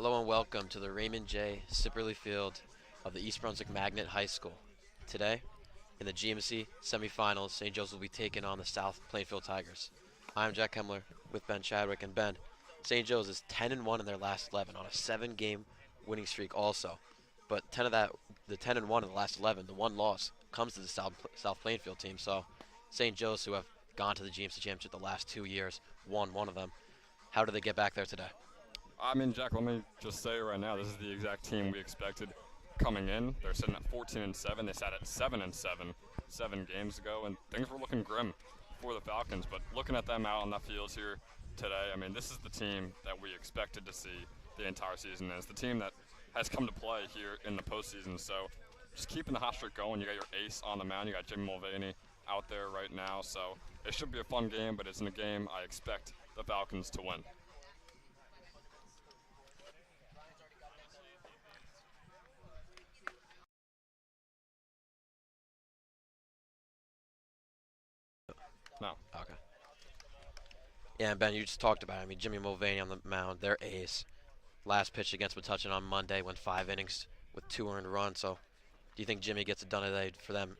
Hello and welcome to the Raymond J. Sipperley Field of the East Brunswick Magnet High School. Today, in the GMC semifinals, St. Joe's will be taking on the South Plainfield Tigers. I'm Jack Hemler with Ben Chadwick, and Ben, St. Joe's is 10-1 in their last 11 on a 7-game winning streak also. But 10 of that, the 10-1 in the last 11, the one loss comes to the South Plainfield team. So St. Joe's, who have gone to the GMC championship the last 2 years, won one of them. How did they get back there today? I mean, Jack, let me just say right now, this is the exact team we expected coming in. They're sitting at 14-7. They sat at 7-7 7 games ago, and things were looking grim for the Falcons. But looking at them out on the fields here today, I mean, this is the team that we expected to see the entire season. And it's the team that has come to play here in the postseason. So just keeping the hot streak going. You got your ace on the mound. You got Jimmy Mulvaney out there right now. So it should be a fun game, but it's in a game I expect the Falcons to win. No. Okay. Yeah, and Ben, you just talked about it. I mean, Jimmy Mulvaney on the mound, their ace. Last pitch against Metuchen on Monday, went 5 innings with 2 earned runs. So do you think Jimmy gets it done today for them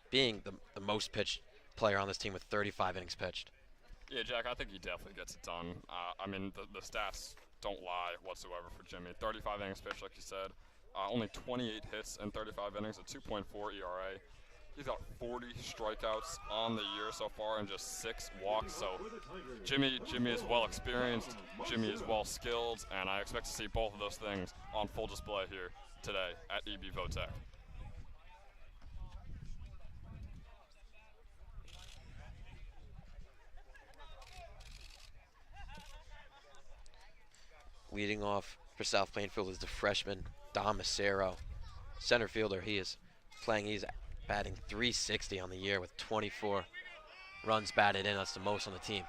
being the most pitched player on this team with 35 innings pitched? Yeah, Jack, I think he definitely gets it done. I mean, the stats don't lie whatsoever for Jimmy. 35 innings pitched, like you said. Only 28 hits in 35 innings, a 2.4 ERA. He's got 40 strikeouts on the year so far and just 6 walks. So Jimmy is well experienced, Jimmy is well skilled, and I expect to see both of those things on full display here today at EB Votech. Leading off for South Plainfield is the freshman Dom Macero. Center fielder, he's batting .360 on the year with 24 runs batted in. That's the most on the team.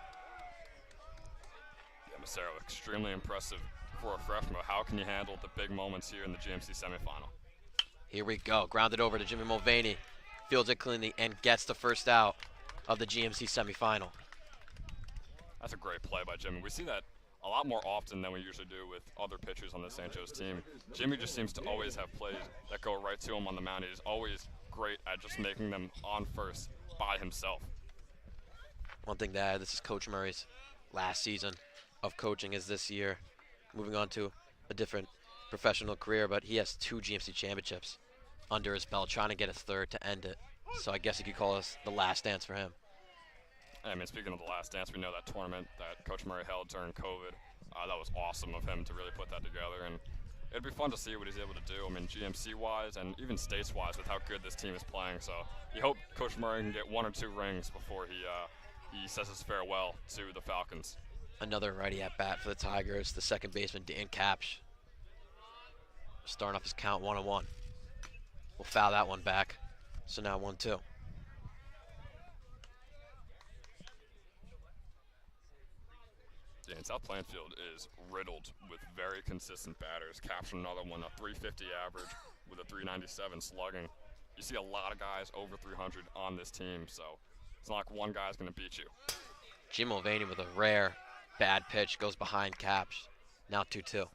Yeah, Macero, extremely impressive for a freshman. How can you handle the big moments here in the GMC semifinal? Here we go. Grounded over to Jimmy Mulvaney. Fields it cleanly and gets the first out of the GMC semifinal. That's a great play by Jimmy. We see that a lot more often than we usually do with other pitchers on the St. Joe's team. Jimmy just seems to always have plays that go right to him on the mound. He's always great at just making them on first by himself. One thing to add, this is Coach Murray's last season of coaching is this year. Moving on to a different professional career, but he has 2 GMC championships under his belt, trying to get a third to end it. So I guess you could call this the last dance for him. I mean, speaking of the last dance, we know that tournament that Coach Murray held during COVID. That was awesome of him to really put that together, and it'd be fun to see what he's able to do. I mean, GMC-wise and even states-wise with how good this team is playing. So you hope Coach Murray can get 1 or 2 rings before he says his farewell to the Falcons. Another righty at bat for the Tigers, the second baseman Dan Kapsch, starting off his count 1-1. We'll foul that one back, so now 1-2. Yeah, and South Plainfield is riddled with very consistent batters. Captured another one, a 350 average with a 397 slugging. You see a lot of guys over 300 on this team, so it's not like one guy's going to beat you. Jim Mulvaney with a rare bad pitch goes behind Kapsch. Now 2-2.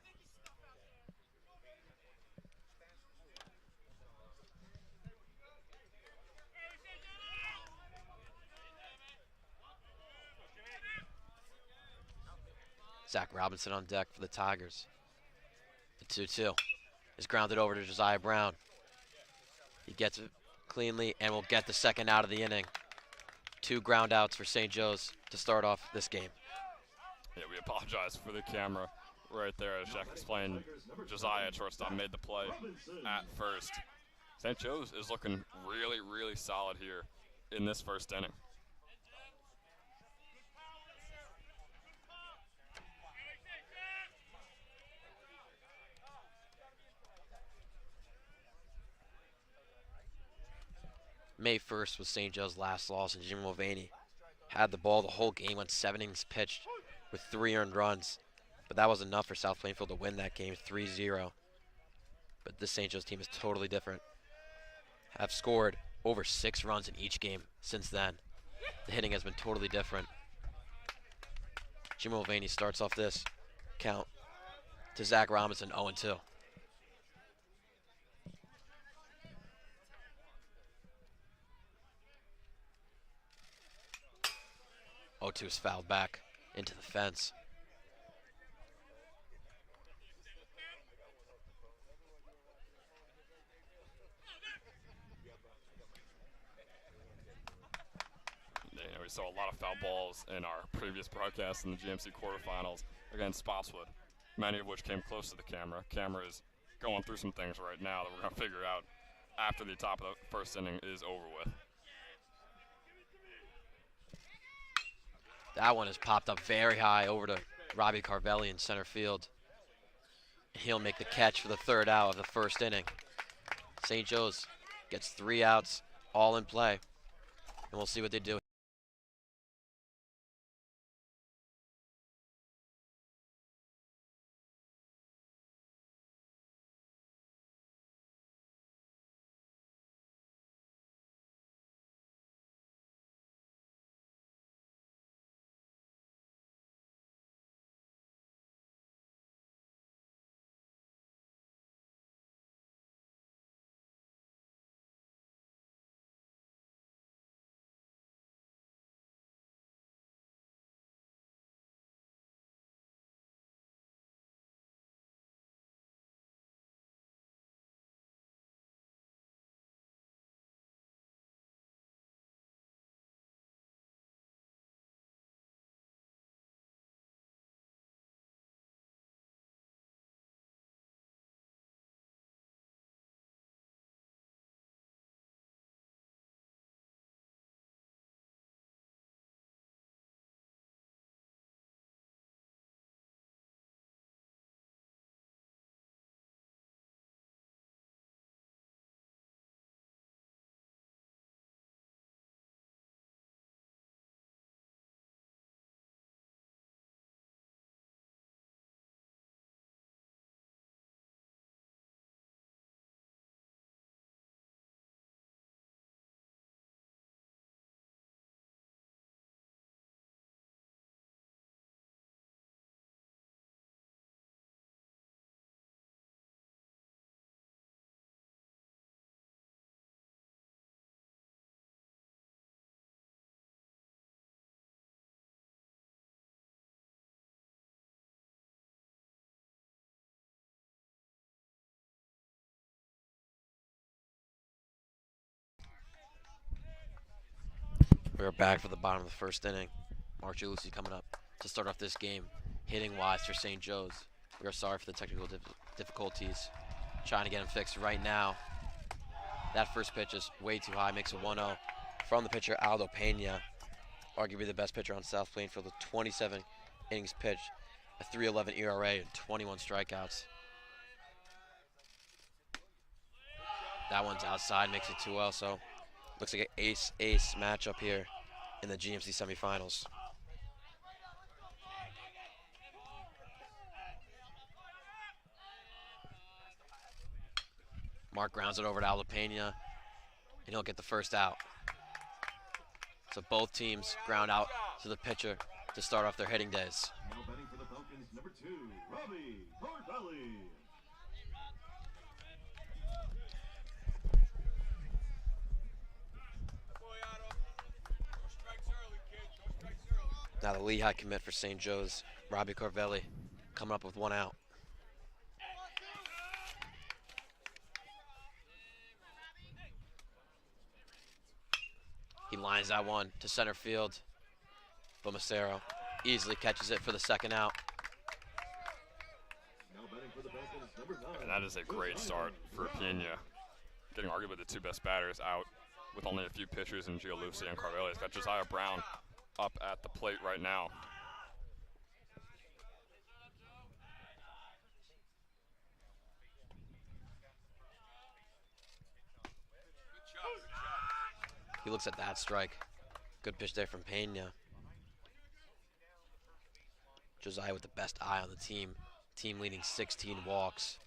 Zach Robinson on deck for the Tigers. The 2-2 is grounded over to Josiah Brown. He gets it cleanly and will get the second out of the inning. 2 ground outs for St. Joe's to start off this game. Yeah, we apologize for the camera right there. As Jack explained, Josiah at shortstop made the play at first. St. Joe's is looking really, really solid here in this first inning. May 1st was St. Joe's last loss, and Jimmy Mulvaney had the ball the whole game, went 7 innings pitched with 3 earned runs. But that was enough for South Plainfield to win that game 3-0. But this St. Joe's team is totally different. Have scored over 6 runs in each game since then. The hitting has been totally different. Jim Mulvaney starts off this count to Zach Robinson, 0-2. 0-2 is fouled back into the fence. We saw a lot of foul balls in our previous broadcast in the GMC quarterfinals against Spotswood, many of which came close to the camera. Camera is going through some things right now that we're going to figure out after the top of the first inning is over with. That one is popped up very high over to Robbie Carvelli in center field. He'll make the catch for the third out of the first inning. St. Joe's gets 3 outs, all in play, and we'll see what they do. We're back for the bottom of the first inning. Mark Giulici coming up to start off this game, hitting wise for St. Joe's. We are sorry for the technical difficulties. Trying to get him fixed right now. That first pitch is way too high, makes it 1-0 from the pitcher Aldo Pena, arguably the best pitcher on South Plainfield with 27 innings pitched, a 3.11 ERA, and 21 strikeouts. That one's outside, makes it 2-0, so looks like an ace-ace matchup here in the GMC semifinals. Mark grounds it over to Aldo Pena, and he'll get the first out. So both teams ground out to the pitcher to start off their hitting days. Now batting for the Falcons, number 2, Robbie Carvelli. Now the Lehigh commit for St. Joe's, Robbie Carvelli, coming up with 1 out. He lines that one to center field. Bomacero easily catches it for the second out. Now batting for the Falcons, number 9. And that is a great start for Pena. Getting arguably the 2 best batters out with only a few pitchers in Giulici and Carvelli. He's got Josiah Brown up at the plate right now. He looks at that strike. Good pitch there from Pena. Josiah with the best eye on the team. Team leading 16 walks.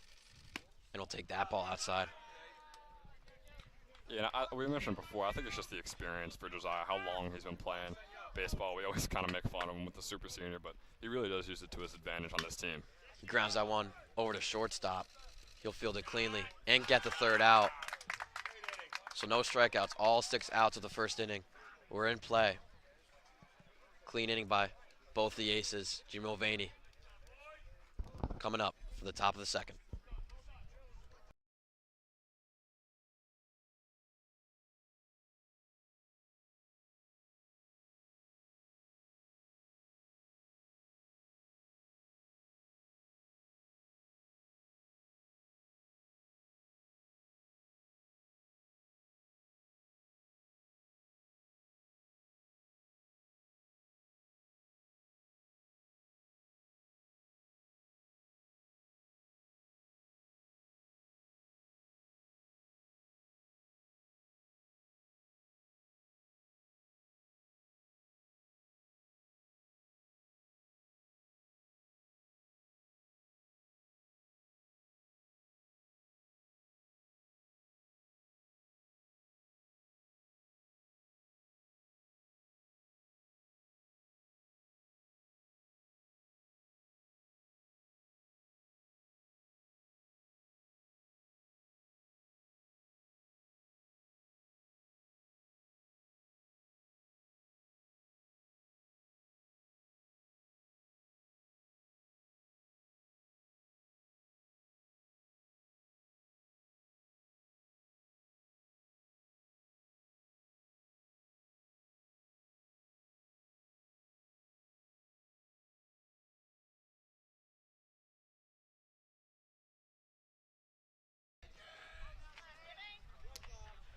And he'll take that ball outside. Yeah, we mentioned before, I think it's just the experience for Josiah, how long he's been playing baseball. We always kind of make fun of him with the super senior, but he really does use it to his advantage on this team. He grounds that one over to shortstop. He'll field it cleanly and get the third out. So no strikeouts, all 6 outs of the first inning. We're in play. Clean inning by both the aces. Jimmy Mulvaney coming up for the top of the second.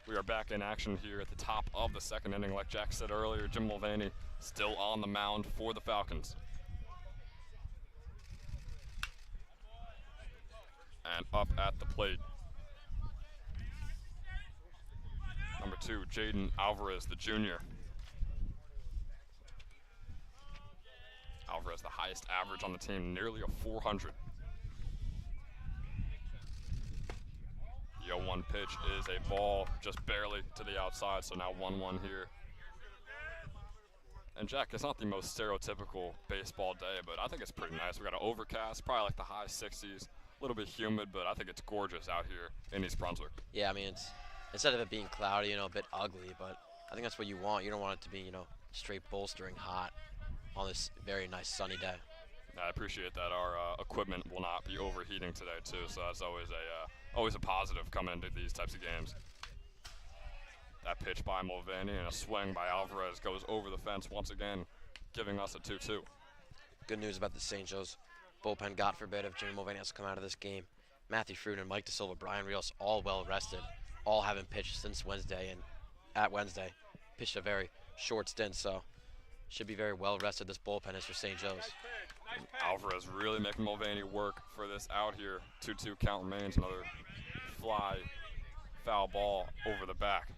We are back in action here at the top of the second inning. Like Jack said earlier, Jim Mulvaney still on the mound for the Falcons. And up at the plate, number 2, Jaden Alvarez, the junior. Alvarez, the highest average on the team, nearly a 400. The 0-1 pitch is a ball just barely to the outside, so now 1-1 here. And Jack, it's not the most stereotypical baseball day, but I think it's pretty nice. We got an overcast, probably like the high 60s, a little bit humid, but I think it's gorgeous out here in East Brunswick. Yeah, I mean, it's instead of it being cloudy, a bit ugly, but I think that's what you want. You don't want it to be, straight bolstering hot on this very nice sunny day. I appreciate that. Our equipment will not be overheating today too, so that's always a positive coming into these types of games. That pitch by Mulvaney and a swing by Alvarez goes over the fence once again, giving us a 2-2. Good news about the St. Joe's bullpen, God forbid, if Jimmy Mulvaney has to come out of this game. Matthew Fruin, Mike DeSilva, Brian Rios, all well rested, all haven't pitched since Wednesday, and at Wednesday, pitched a very short stint, so should be very well rested. This bullpen is for St. Joe's. Alvarez really making Mulvaney work for this out here. 2-2 count remains. Another fly foul ball over the back.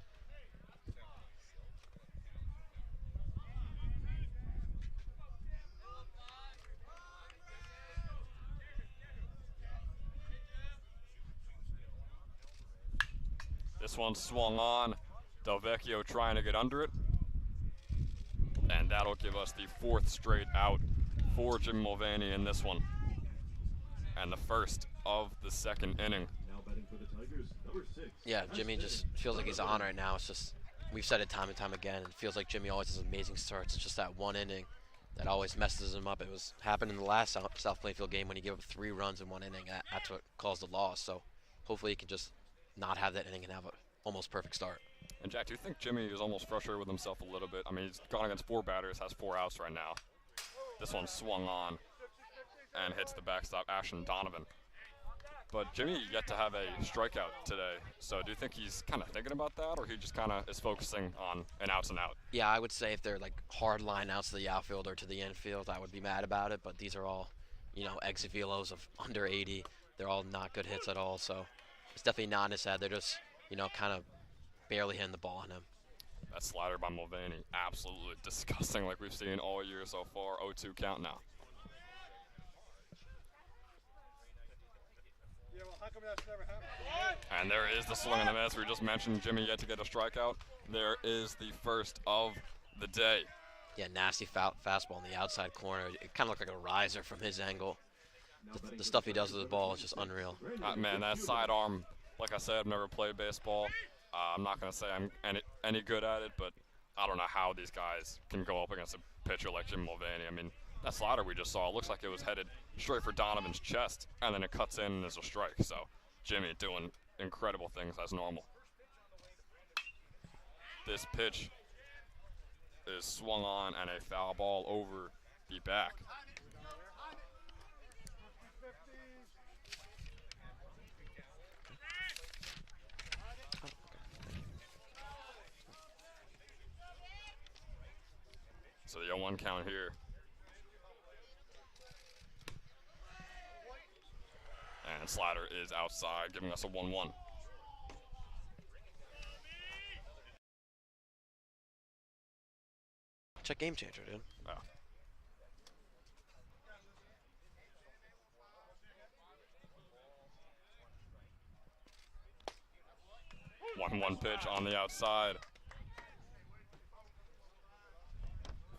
This one swung on. Del Vecchio trying to get under it. And that'll give us the 4th straight out for Jim Mulvaney in this one. And the first of the second inning. Now batting for the Tigers, number 6. Yeah, Jimmy just feels like he's on right now. It's just, we've said it time and time again. It feels like Jimmy always has amazing starts. It's just that one inning that always messes him up. It was happened in the last South Plainfield game when he gave up 3 runs in 1 inning. That's what caused the loss. So hopefully he can just not have that inning and have an almost perfect start. And Jack, do you think Jimmy is almost frustrated with himself a little bit? I mean, he's gone against 4 batters, has 4 outs right now. This one swung on and hits the backstop, Ashton Donovan. But Jimmy yet to have a strikeout today. So do you think he's kind of thinking about that, or he just kind of is focusing on an outs and out? Yeah, I would say if they're like hard line outs to the outfield or to the infield, I would be mad about it. But these are all, exit velos of under 80. They're all not good hits at all. So it's definitely not in his head. They're just, kind of barely hitting the ball on him. That slider by Mulvaney, absolutely disgusting like we've seen all year so far. 0-2 count now. And there is the swing and the miss. We just mentioned Jimmy yet to get a strikeout. There is the first of the day. Yeah, nasty fastball in the outside corner. It kind of looked like a riser from his angle. the stuff he does with the ball is just unreal. Man, that sidearm, like I said, I've never played baseball. I'm not going to say I'm any good at it, but I don't know how these guys can go up against a pitcher like Jim Mulvaney. I mean, that slider we just saw, it looks like it was headed straight for Donovan's chest, and then it cuts in and is a strike. So Jimmy doing incredible things as normal. This pitch is swung on and a foul ball over the back. So the 0-1 count here. And slider is outside, giving us a 1-1. Check game changer, dude. Oh. One pitch on the outside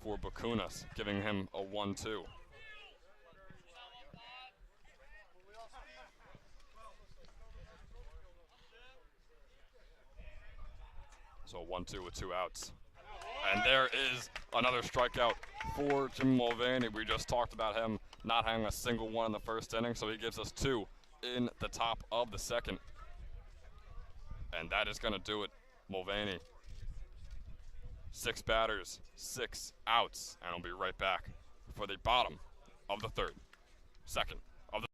for Bakunas, giving him a 1-2. So 1-2 with 2 outs. And there is another strikeout for Jim Mulvaney. We just talked about him not having a single one in the first inning, so he gives us 2 in the top of the second. And that is going to do it. Mulvaney, 6 batters, 6 outs, and we'll be right back for the bottom of the second of the.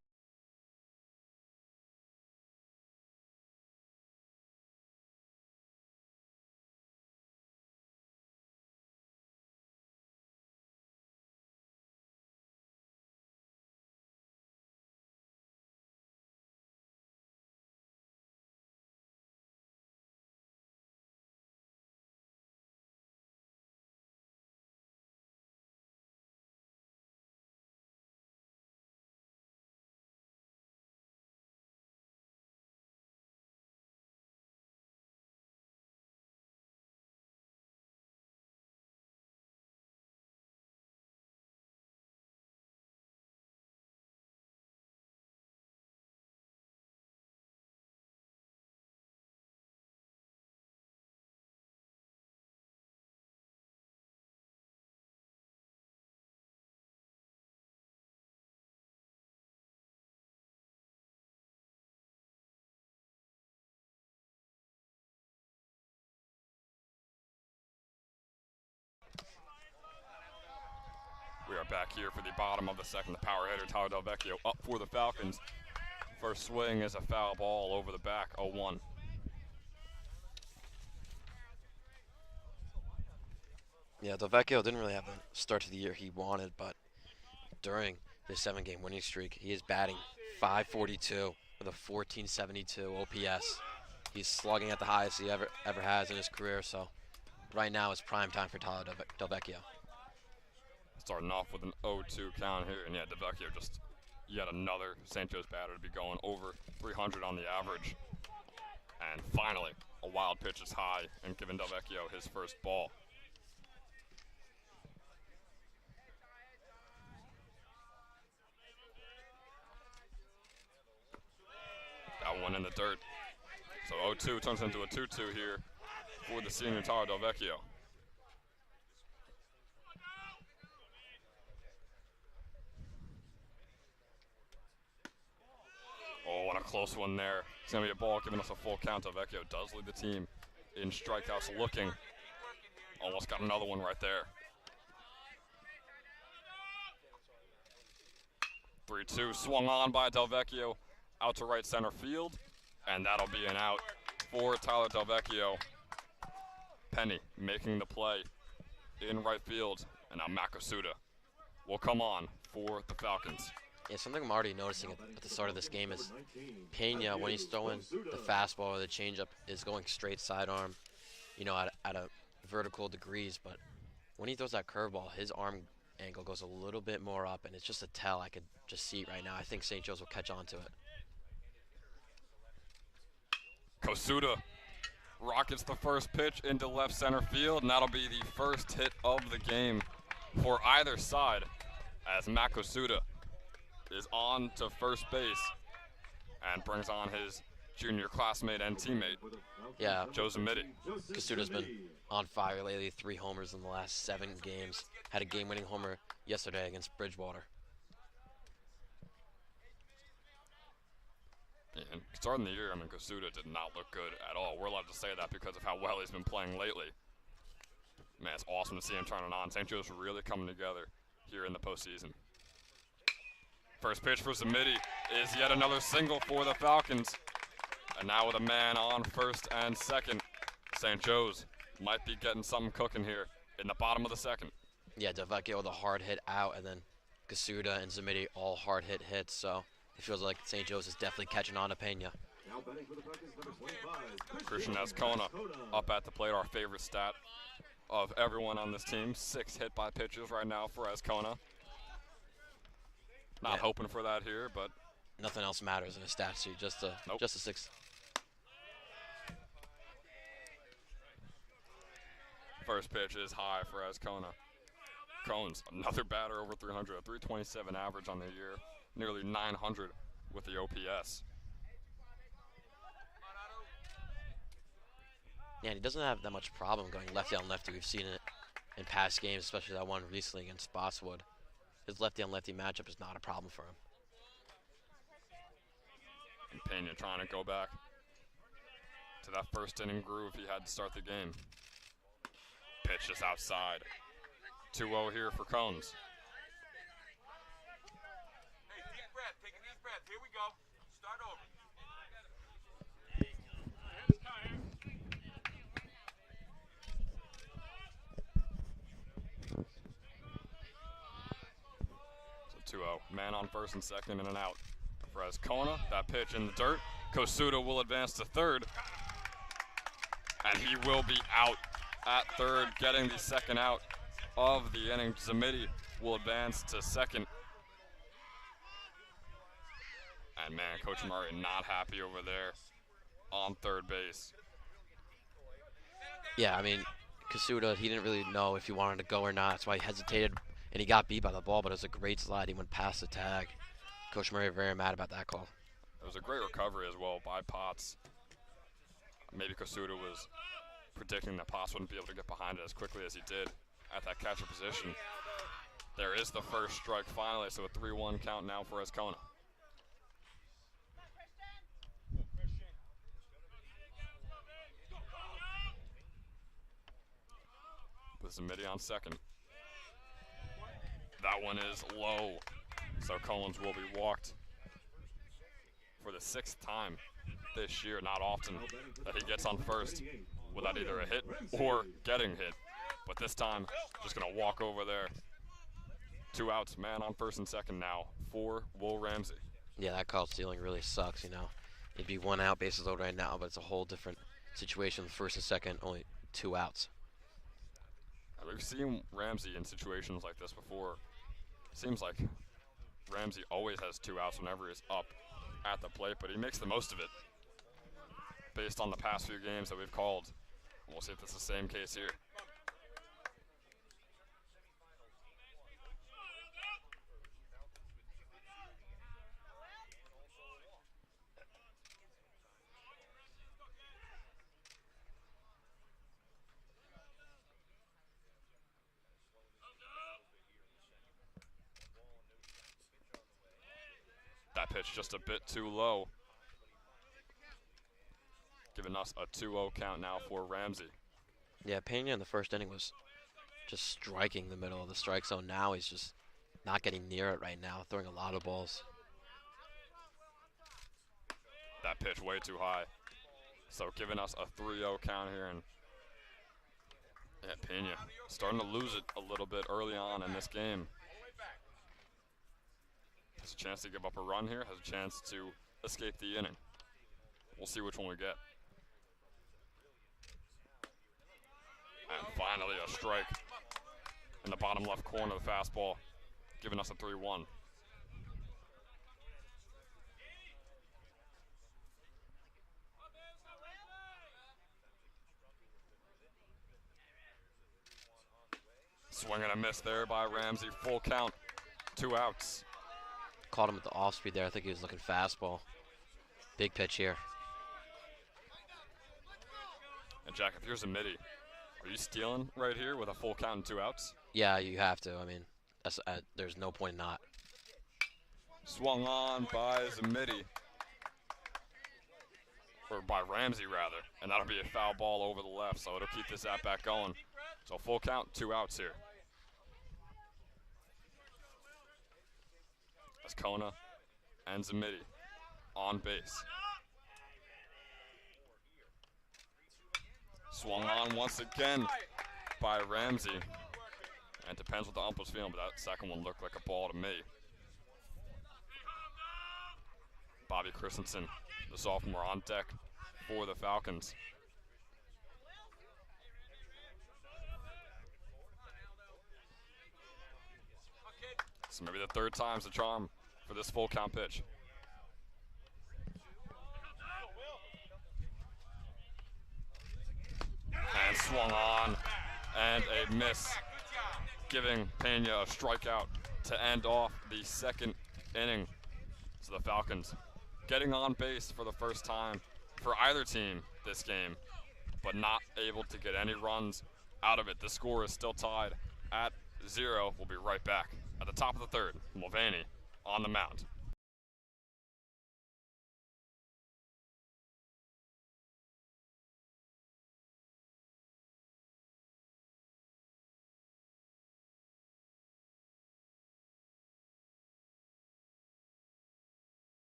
We are back here for the bottom of the second. The power hitter, Tyler Delvecchio, up for the Falcons. First swing is a foul ball over the back, 0-1. Yeah, Delvecchio didn't really have the start to the year he wanted, but during this 7-game winning streak, he is batting .542 with a 1472 OPS. He's slugging at the highest he ever has in his career, so right now it's prime time for Tyler Delvecchio. Starting off with an 0-2 count here, and yeah, Delvecchio just yet another St. Joe's batter to be going over 300 on the average. And finally, a wild pitch is high and giving Delvecchio his first ball. That one in the dirt. So 0-2 turns into a 2-2 here for the senior Tyler Delvecchio. Oh, what a close one there. It's going to be a ball giving us a full count. Delvecchio does lead the team in strikeouts looking. Almost got another one right there. 3-2 swung on by Delvecchio out to right center field. And that'll be an out for Tyler Delvecchio. Penny making the play in right field. And now Makasuda will come on for the Falcons. Yeah, something I'm already noticing at the start of this game is Pena, when he's throwing the fastball or the changeup, is going straight sidearm, you know, at a vertical degrees. But when he throws that curveball, his arm angle goes a little bit more up, and it's just a tell. I could just see it right now. I think St. Joe's will catch on to it. Kosuda rockets the first pitch into left center field, and that'll be the first hit of the game for either side as Matt Kosuda is on to first base and brings on his junior classmate and teammate, Yeah, Joe Zamiti. Kasuda's been on fire lately. 3 homers in the last 7 games. Had a game-winning homer yesterday against Bridgewater. And starting the year, I mean, Kasuda did not look good at all. We're allowed to say that because of how well he's been playing lately. Man, it's awesome to see him turning on. St. Joe's really coming together here in the postseason. First pitch for Zamiti is yet another single for the Falcons. And now with a man on first and second, St. Joe's might be getting something cooking here in the bottom of the second. Yeah, Delvecchio with a hard hit out, and then Kasuda and Zamiti all hard hit hits. So it feels like St. Joe's is definitely catching on to Pena. Now batting for the Falcons, number 25, Christian Ascona up at the plate, our favorite stat of everyone on this team. 6 hit by pitches right now for Ascona. Not Yeah. hoping for that here, but Nothing else matters in a stat sheet, just a Nope. just a 6. first pitch is high for Ascona. Cones, another batter over 300, a 327 average on the year, nearly 900 with the OPS. Yeah, and he doesn't have that much problem going lefty on lefty. We've seen it in past games, especially that one recently against Spotswood. His lefty on lefty matchup is not a problem for him. And Pena trying to go back to that first inning groove he had to start the game. Pitch just outside. 2-0 here for Cones. Hey, deep breath. Take a deep breath. Here we go. Start over. So 2-0. Man on first and second and an out. For Ascona, that pitch in the dirt. Kosuda will advance to third. And he will be out at third, getting the second out of the inning. Zamiti will advance to second. And man, Coach Murray not happy over there on third base. Yeah, I mean, Kasuda, he didn't really know if he wanted to go or not. That's why he hesitated, and he got beat by the ball, but it was a great slide. He went past the tag. Coach Murray very mad about that call. It was a great recovery as well by Potts. Maybe Kasuda was predicting that Potts wouldn't be able to get behind it as quickly as he did at that catcher position. There is the first strike finally, so a 3-1 count now for Ascona. With Zamiti on second. That one is low, so Collins will be walked for the 6th time this year. Not often that he gets on first without either a hit or getting hit, but this time just gonna walk over there. 2 outs, man on first and second now for Will Ramsey. Yeah, that call stealing really sucks, you know. It'd be 1 out, bases loaded right now, but it's a whole different situation. First and second, only 2 outs. We've seen Ramsey in situations like this before. Seems like Ramsey always has 2 outs whenever he's up at the plate, but he makes the most of it based on the past few games that we've called. We'll see if it's the same case here. That pitch just a bit too low, giving us a 2-0 count now for Ramsey. Yeah, Pena in the first inning was just striking the middle of the strike zone. Now he's just not getting near it right now, throwing a lot of balls. That pitch way too high. So giving us a 3-0 count here, and yeah, Pena starting to lose it a little bit early on in this game. Has a chance to give up a run here, has a chance to escape the inning. We'll see which one we get. And finally a strike in the bottom left corner of the fastball, giving us a 3-1. Swing and a miss there by Ramsey. Full count, 2 outs. Caught him with the off speed there. I think he was looking fastball. Big pitch here. And Jack, if you're Zamidi, are you stealing right here with a full count and 2 outs? Yeah, you have to. I mean, there's no point in not. Swung on by Zamidi. Or by Ramsey, rather. And that'll be a foul ball over the left, so it'll keep this at-bat going. So full count, 2 outs here. As Kona and Zamidi on base. Swung on once again by Ramsey. And depends what the ump was feeling, but that second one looked like a ball to me. Bobby Christensen, the sophomore, on deck for the Falcons. So maybe the third time's the charm for this full count pitch. And swung on, and a miss, giving Pena a strikeout to end off the second inning. So the Falcons getting on base for the first time for either team this game, but not able to get any runs out of it. The score is still tied at 0. We'll be right back at the top of the third. Mulvaney on the mound.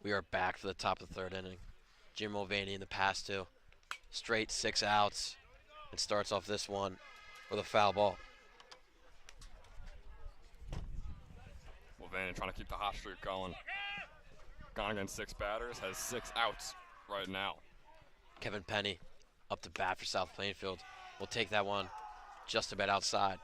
We are back for the top of the third inning. Jim Mulvaney in the past two. Straight 6 outs. And starts off this one with a foul ball. Mulvaney trying to keep the hot streak going. Gone against 6 batters, has 6 outs right now. Kevin Penny up to bat for South Plainfield. Will take that one just about outside.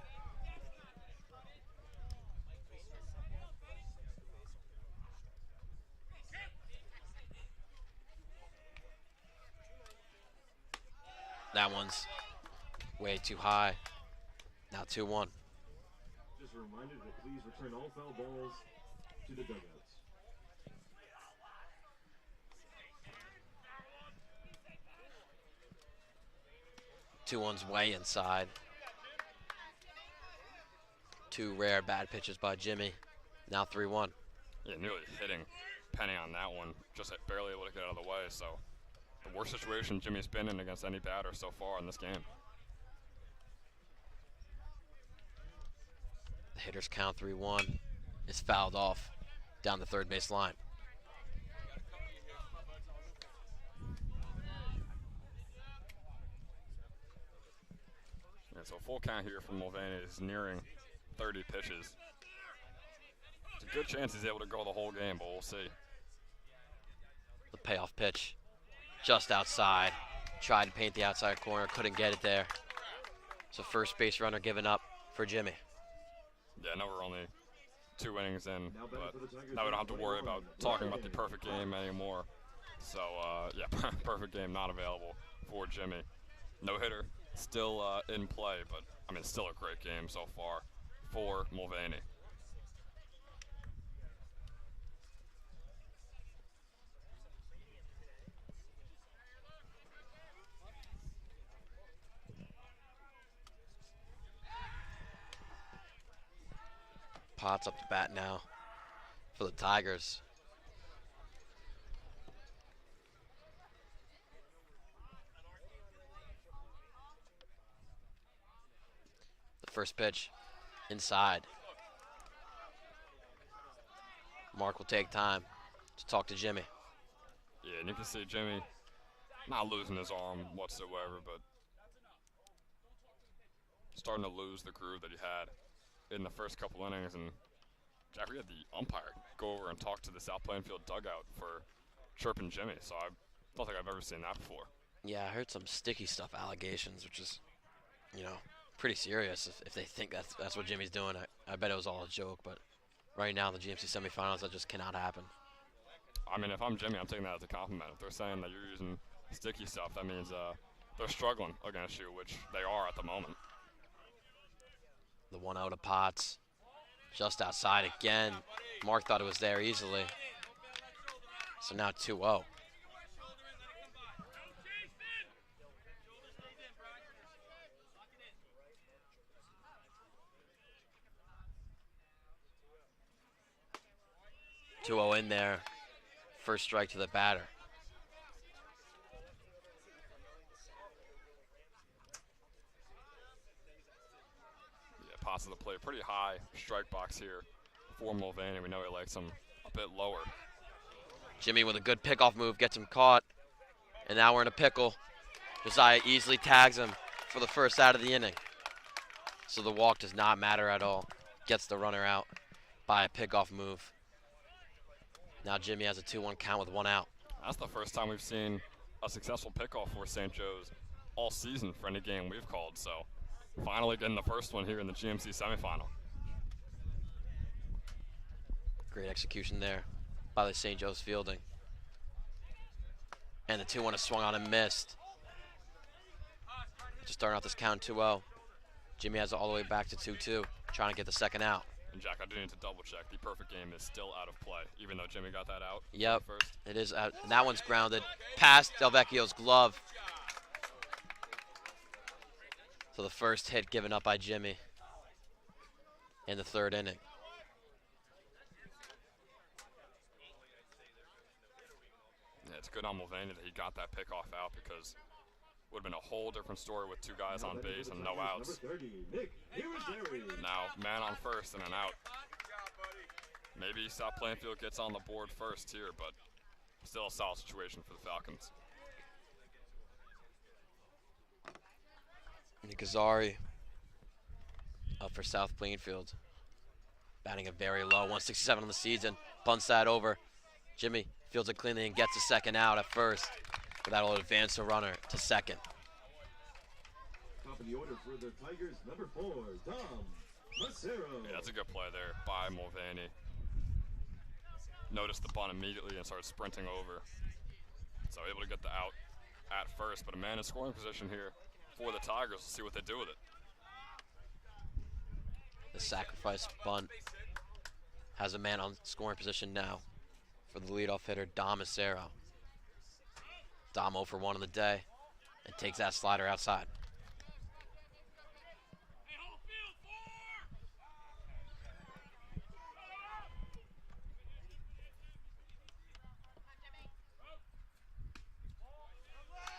That one's way too high. Now 2-1. Just a reminder to please return all foul balls to the dugouts. Two one's way inside. 2 rare bad pitches by Jimmy. Now 3-1. Yeah, nearly hitting Penny on that one. Just barely able to get out of the way, so the worst situation Jimmy's been in against any batter so far in this game. The hitters count 3-1. Is fouled off down the third base line. And so full count here from Mulvaney is nearing 30 pitches. It's a good chance he's able to go the whole game, but we'll see. The payoff pitch just outside. Tried to paint the outside corner, couldn't get it there. So first base runner given up for Jimmy. Yeah, I know we're only 2 innings in, but now we don't have to worry about talking about the perfect game anymore. So, yeah, perfect game not available for Jimmy. No hitter still in play, but I mean, still a great game so far for Mulvaney. Potts up to bat now for the Tigers. The first pitch inside. Mark will take time to talk to Jimmy. Yeah, and you can see Jimmy not losing his arm whatsoever, but starting to lose the groove that he had in the first couple innings. And Jack, we had the umpire go over and talk to the South Plainfield dugout for chirping Jimmy, so I don't think I've ever seen that before. Yeah, I heard some sticky stuff allegations, which is, you know, pretty serious if they think that's what Jimmy's doing. I bet it was all a joke, but right now the GMC semifinals, that just cannot happen. I mean, if I'm Jimmy, I'm taking that as a compliment. If they're saying that you're using sticky stuff, that means they're struggling against you, which they are at the moment. The 1-0 to Potts. Just outside again. Mark thought it was there easily. So now 2-0. In there. First strike to the batter. Yeah, Potts to the plate. Pretty high strike box here for Mulvaney. We know he likes him a bit lower. Jimmy with a good pickoff move gets him caught. And now we're in a pickle. Josiah easily tags him for the first out of the inning. So the walk does not matter at all. Gets the runner out by a pickoff move. Now Jimmy has a 2-1 count with 1 out. That's the first time we've seen a successful pickoff for St. Joe's all season for any game we've called. So finally getting the first one here in the GMC semifinal. Great execution there by the St. Joe's fielding. And the 2-1 is swung on and missed. Just starting off this count 2-0. Jimmy has it all the way back to 2-2, trying to get the second out. And Jack, I do need to double check. The perfect game is still out of play, even though Jimmy got that out. Yep, first. It is out. And that one's grounded past Del Vecchio's glove. So the first hit given up by Jimmy in the third inning. Yeah, it's good on Mulvaney that he got that pickoff out, because it would have been a whole different story with two guys on base and no outs. Now, man on first and an out. Maybe South Plainfield gets on the board first here, but still a solid situation for the Falcons. Kazari up for South Plainfield. Batting it very low, 167 on the season. Bunts that over. Jimmy fields it cleanly and gets a second out at first. But that'll advance the runner to second. Top of the order for the Tigers, number 4, Dom Macero. Yeah, that's a good play there by Mulvaney. Noticed the bunt immediately and started sprinting over. So able to get the out at first, but a man in scoring position here for the Tigers. We'll see what they do with it. The sacrifice bunt has a man on scoring position now for the leadoff hitter, Dom Macero. Dom 0 for 1 on the day and takes that slider outside.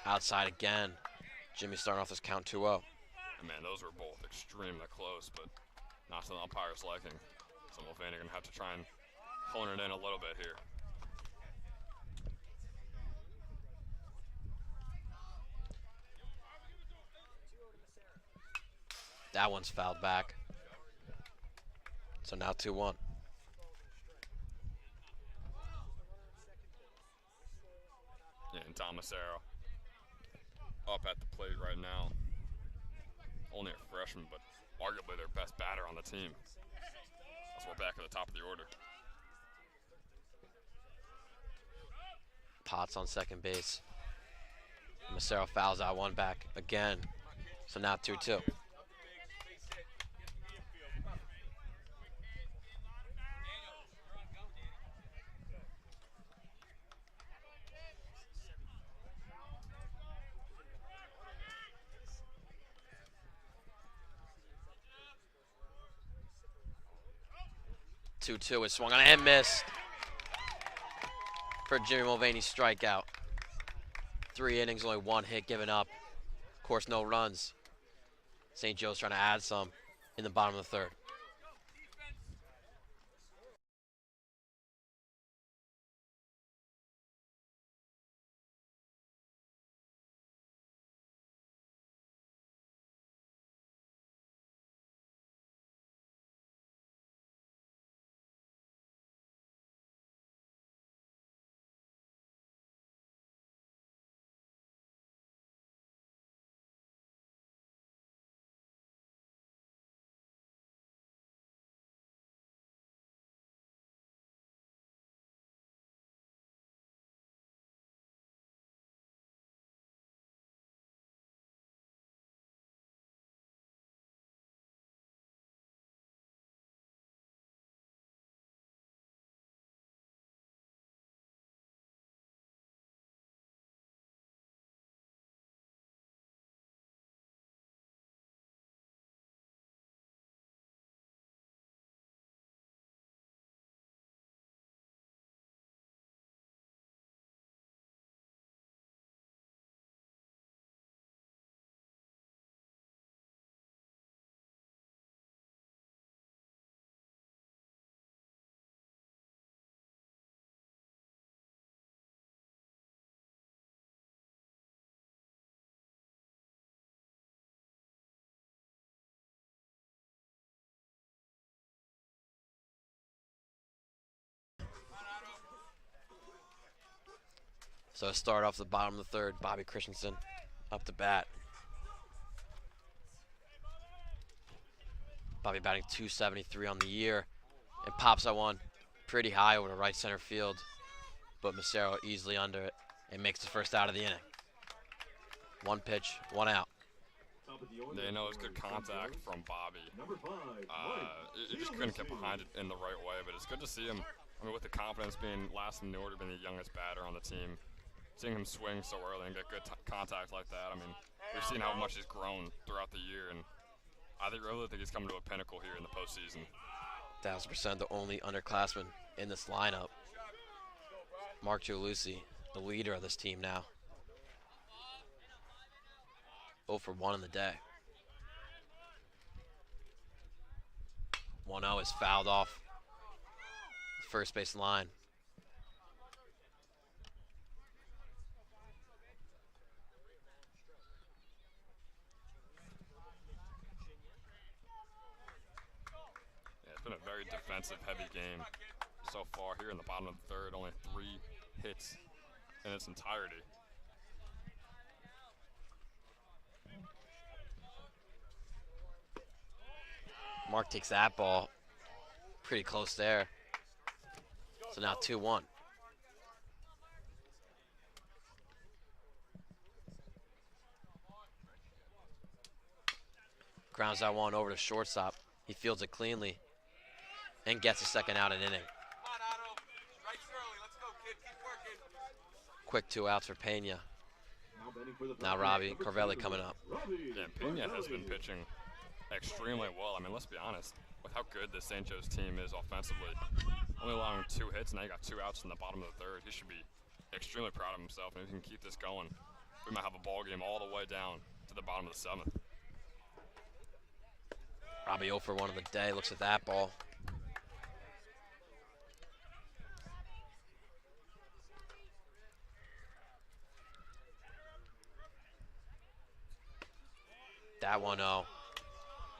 Outside again. Jimmy starting off this count 2-0. And man, those were both extremely close, but not to the umpire's liking. So Mulvaney are going to have to try and hone it in a little bit here. That one's fouled back. So now 2-1. Yeah, and Dom Macero up at the plate right now. Only a freshman, but arguably their best batter on the team. So we're back at the top of the order. Potts on second base. Macero fouls out one back again. So now 2-2. Two is swung on and missed for Jimmy Mulvaney's strikeout. 3 innings, only 1 hit given up. Of course, no runs. St. Joe's trying to add some in the bottom of the third. So to start off the bottom of the third, Bobby Christensen up to bat. Bobby batting .273 on the year and pops that one pretty high over to right center field, but Macero easily under it and makes the first out of the inning. 1 pitch, 1 out. They know it's good contact from Bobby. He just couldn't get behind it in the right way, but it's good to see him. I mean, with the confidence being last in the order, being the youngest batter on the team, seeing him swing so early and get good contact like that. I mean, we've seen how much he's grown throughout the year, and I really think he's coming to a pinnacle here in the postseason. 1,000% the only underclassman in this lineup. Mark Giulici, the leader of this team now. 0 for 1 in the day. 1-0 is fouled off the first base line. Yeah, it's been a very defensive-heavy game so far here in the bottom of the third. Only 3 hits in its entirety. Mark takes that ball pretty close there. So now 2-1. Grounds that one over to shortstop. He fields it cleanly and gets a second out an inning. Come on, Otto. Strikes early. Let's go, kid. Keep working. Quick 2 outs for Pena. Now Robbie Carvelli coming up. Yeah, Pena has been pitching extremely well. I mean, let's be honest. With how good this St. Joe's team is offensively, only allowing 2 hits, now you got 2 outs in the bottom of the third. He should be extremely proud of himself, and if he can keep this going, we might have a ball game all the way down to the bottom of the 7th. Robbie 0 for 1 of the day. Looks at that ball. That 1-0.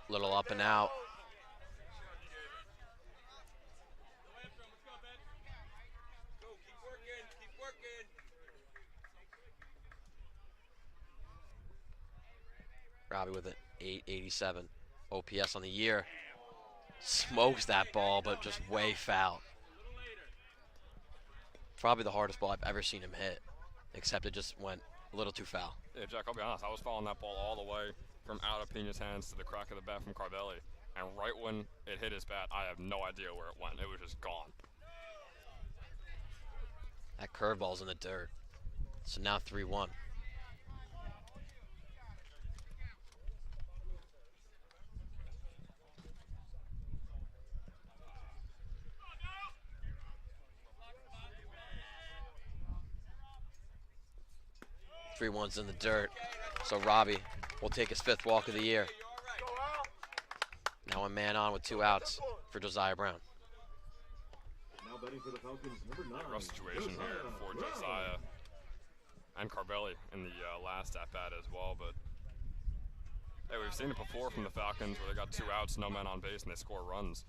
Little up and out. Go, keep working. Keep working. Robbie with an .887 OPS on the year. Smokes that ball, but just way foul. Probably the hardest ball I've ever seen him hit, except it just went a little too foul. Yeah, Jack, I'll be honest. I was following that ball all the way from out of Pena's hands to the crack of the bat from Carvelli. And right when it hit his bat, I have no idea where it went. It was just gone. That curveball's in the dirt. So now 3-1. Three ones in the dirt. So Robbie will take his 5th walk of the year. Now a man on with 2 outs for Josiah Brown. Now betting for the Falcons, number 9. Rough situation here for Josiah and Carvelli in the last at-bat as well. But, hey, we've seen it before from the Falcons where they got 2 outs, no men on base, and they score runs.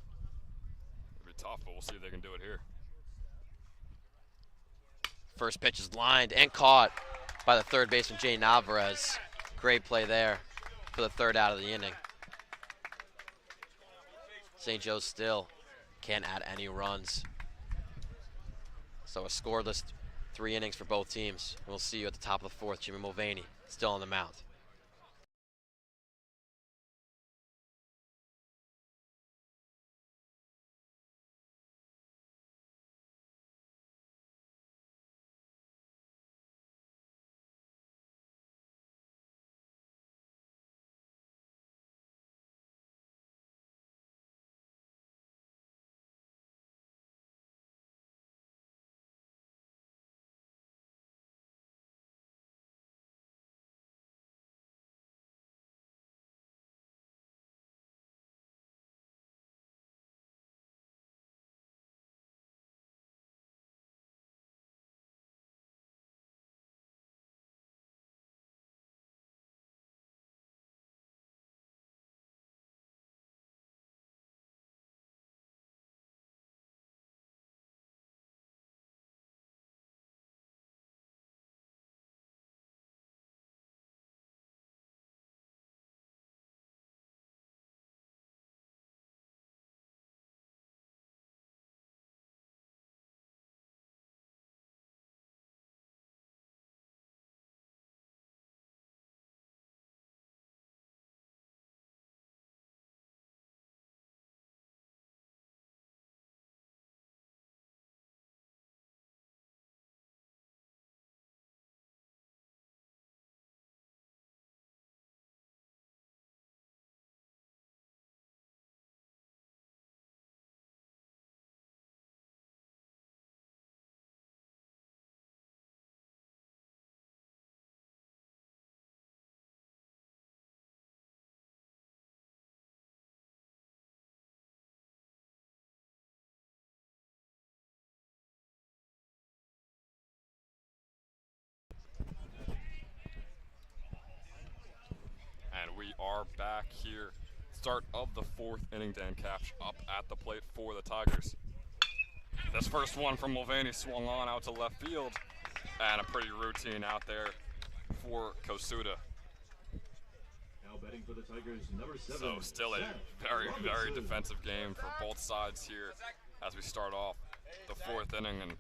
It'll be tough, but we'll see if they can do it here. First pitch is lined and caught by the third baseman, Jay Alvarez. Great play there for the 3rd out of the inning. St. Joe still can't add any runs. So a scoreless 3 innings for both teams. And we'll see you at the top of the 4th. Jimmy Mulvaney still on the mound. And we are back here. Start of the 4th inning. Dan Capsch up at the plate for the Tigers. This first one from Mulvaney swung on out to left field. And a pretty routine out there for Kosuda. Now betting for the Tigers, number 7. So still a very, very defensive game for both sides here as we start off the 4th inning. And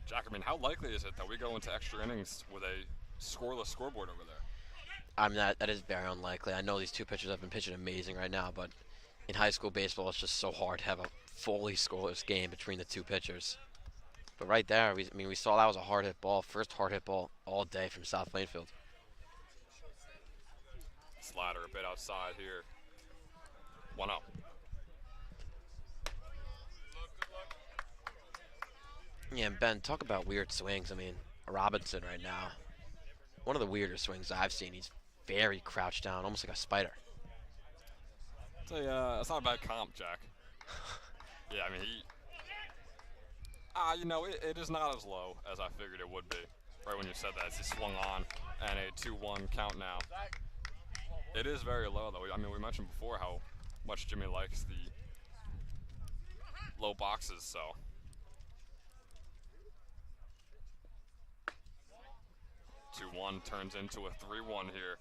Jack, I mean, how likely is it that we go into extra innings with a scoreless scoreboard over there? I mean, that is very unlikely. I know these 2 pitchers have been pitching amazing right now, but in high school baseball, it's just so hard to have a fully scoreless game between the 2 pitchers. But right there, we saw that was a hard hit ball. First hard hit ball all day from South Plainfield. Slider a bit outside here. 1-0. Yeah, and Ben, talk about weird swings. I mean, Robinson right now, one of the weirder swings I've seen. He's very crouched down, almost like a spider. It's not a bad comp, Jack. Yeah, I mean, you know, it is not as low as I figured it would be. Right when you said that, as he swung on and a 2-1 count now. It is very low, though. I mean, we mentioned before how much Jimmy likes the low boxes, so. 2-1 turns into a 3-1 here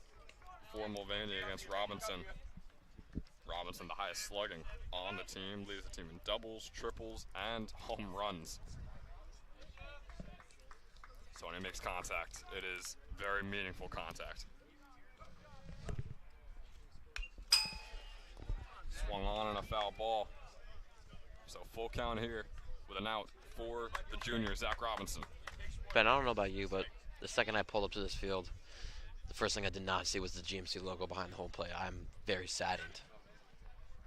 for Mulvaney against Robinson. Robinson, the highest slugging on the team, leads the team in doubles, triples, and home runs. So when he makes contact, it is very meaningful contact. Swung on and a foul ball. So full count here with an out for the junior, Zach Robinson. Ben, I don't know about you, but the second I pulled up to this field, the first thing I did not see was the GMC logo behind the home plate. I'm very saddened.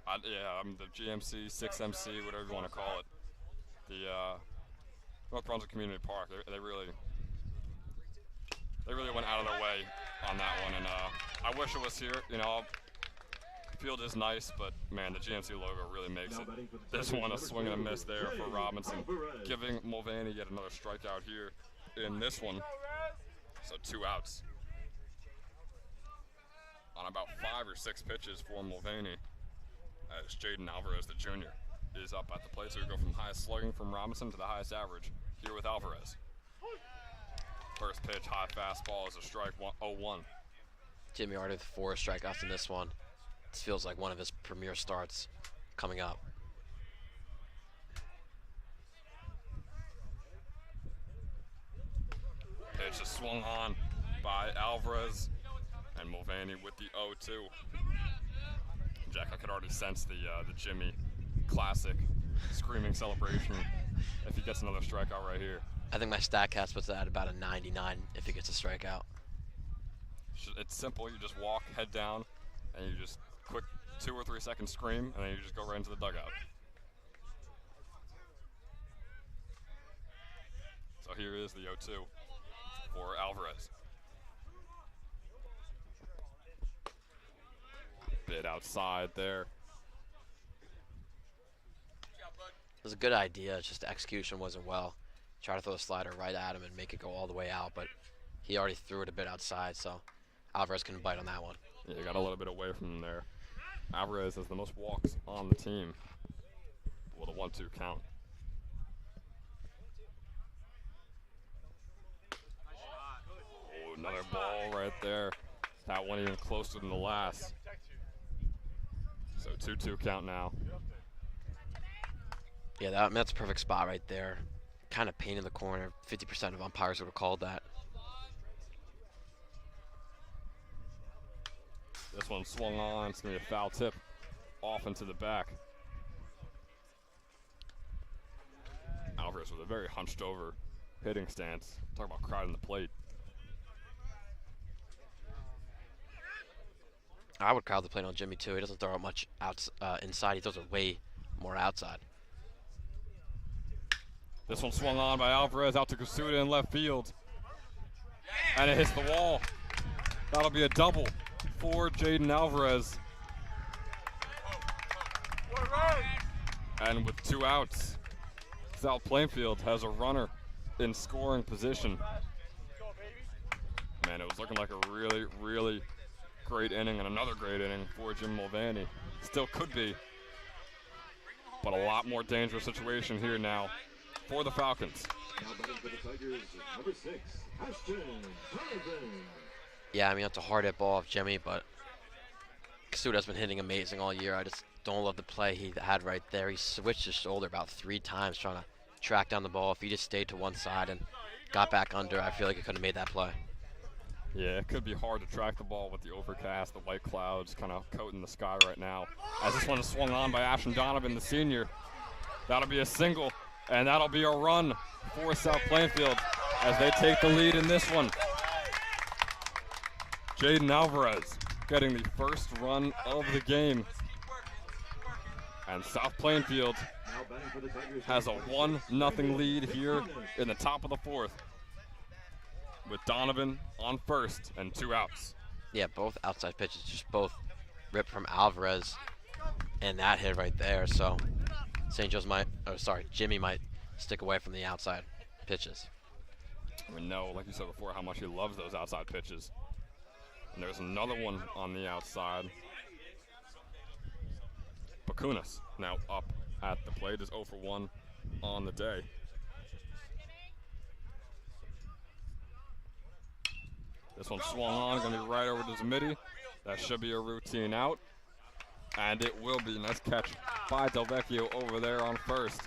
Yeah, I'm the GMC, 6MC, whatever you want to call it. The North Brunswick Community Park, they really went out of their way on that one, and I wish it was here. You know, field is nice, but man, the GMC logo really makes it. This one a swing and a miss there for Robinson, giving Mulvaney yet another strikeout here in this one. So 2 outs on about 5 or 6 pitches for Mulvaney, as Jaden Alvarez, the junior, is up at the plate. So we go from highest slugging from Robinson to the highest average here with Alvarez. First pitch, high fastball is a strike, 0-1. Jimmy already with 4 strikeouts in this one. This feels like one of his premier starts coming up. Pitch is swung on by Alvarez, and Mulvaney with the 0-2. Jack, I could already sense the Jimmy classic screaming celebration if he gets another strikeout right here. I think my StatCast puts that at about a 99 if he gets a strikeout. It's simple. You just walk, head down, and you just quick 2 or 3 second scream, and then you just go right into the dugout. So here is the 0-2 for Alvarez. Bit outside there. It was a good idea, it's just the execution wasn't well. Try to throw a slider right at him and make it go all the way out, but he already threw it a bit outside, so Alvarez couldn't bite on that one. Yeah, he got a little bit away from him there. Alvarez has the most walks on the team with a 1-2 count. Oh, another ball right there. That one even closer than the last. So 2-2 count now. Yeah, that's a perfect spot right there. Kind of pain in the corner. 50% of umpires would have called that. This one swung on. It's going to be a foul tip off into the back. Alvarez with a very hunched over hitting stance. Talk about crowding the plate. I would crowd the plate on Jimmy too. He doesn't throw it much inside. He throws it way more outside. This one swung on by Alvarez out to Kasuda in left field. And it hits the wall. That'll be a double for Jaden Alvarez. And with 2 outs, South Plainfield has a runner in scoring position. Man, it was looking like a really, really great inning, and another great inning for Jim Mulvaney. Still could be, but a lot more dangerous situation here now for the Falcons. Now batting for the Tigers, number 6, Ashton Donovan. Yeah, I mean, that's a hard hit ball of Jimmy, but Kasuda's been hitting amazing all year. I just don't love the play he had right there. He switched his shoulder about 3 times trying to track down the ball. If he just stayed to one side and got back under, I feel like he could have made that play. Yeah, it could be hard to track the ball with the overcast, the white clouds kind of coating the sky right now. As this one is swung on by Ashton Donovan, the senior. That'll be a single, and that'll be a run for South Plainfield as they take the lead in this one. Jaden Alvarez getting the first run of the game. And South Plainfield has a 1-0 lead here in the top of the 4th, with Donovan on first and 2 outs. Yeah, both outside pitches, just both ripped from Alvarez, and that hit right there. So Jimmy might stick away from the outside pitches. We know, like you said before, how much he loves those outside pitches. And there's another one on the outside. Bakunas now up at the plate, is 0 for 1 on the day. This one swung on, going to be right over to Zamiti. That should be a routine out. And it will be. Nice catch by Delvecchio over there on first.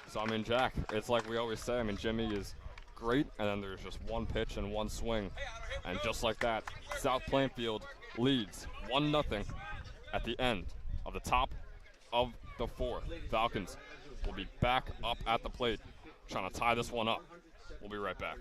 So, I mean, Jack, it's like we always say. I mean, Jimmy is great, and then there's just one pitch and one swing. And just like that, South Plainfield leads 1-0 at the end of the top of the fourth. Falcons will be back up at the plate, trying to tie this one up. We'll be right back.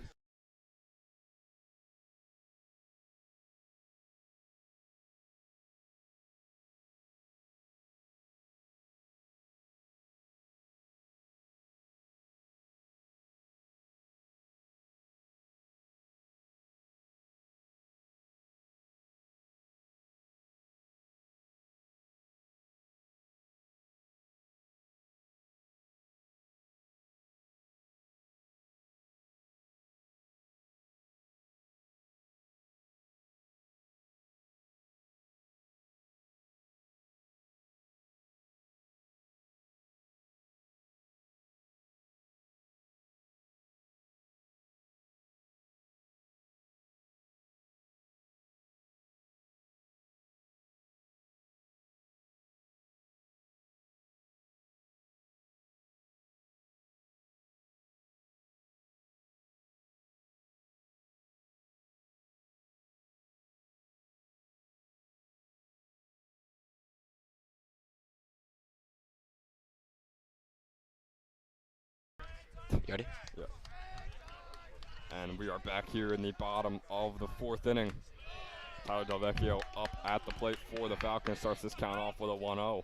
You ready? Yeah. And we are back here in the bottom of the fourth inning. Tyler Delvecchio up at the plate for the Falcons, starts this count off with a 1-0.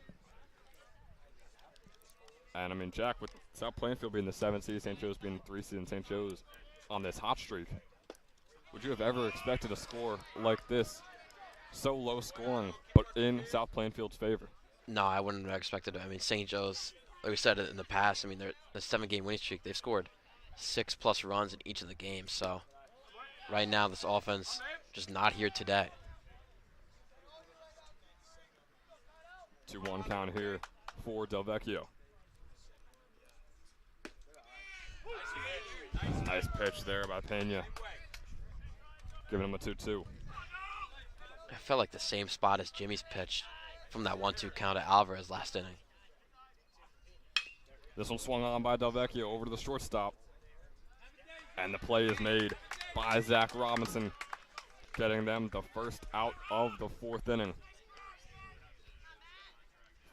And I mean, Jack, with South Plainfield being the 7th seed, St. Joe's being the 3th seed, and St. Joe's on this hot streak, would you have ever expected a score like this? So low scoring, but in South Plainfield's favor. No, I wouldn't have expected it. I mean, St. Joe's, like we said in the past, I mean, they're a 7-game winning streak. They've scored 6+ runs in each of the games. So right now, this offense just not here today. 2-1 count here for Delvecchio. Nice pitch there by Pena. Giving him a 2-2. I felt like the same spot as Jimmy's pitch from that 1-2 count at Alvarez last inning. This one swung on by Delvecchio over to the shortstop. And the play is made by Zach Robinson, getting them the first out of the fourth inning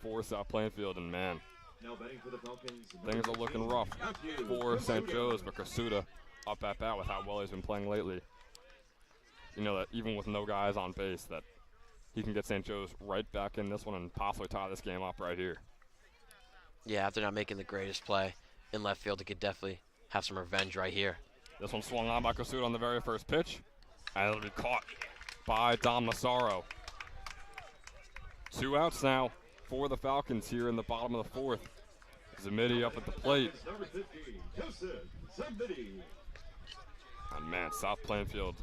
for South Plainfield. And man, Now batting for the Falcons, things are looking rough for St. Joe's, but Kasuda up at bat with how well he's been playing lately. You know that even with no guys on base, that he can get St. Joe's right back in this one and possibly tie this game up right here. Yeah, after not making the greatest play in left field, he could definitely have some revenge right here. This one swung on by Kasuda on the very first pitch, and it'll be caught by Dom Massaro. 2 outs now for the Falcons here in the bottom of the fourth. Zamidi up at the plate. number 50, Joseph Zamidi. And man, South Plainfield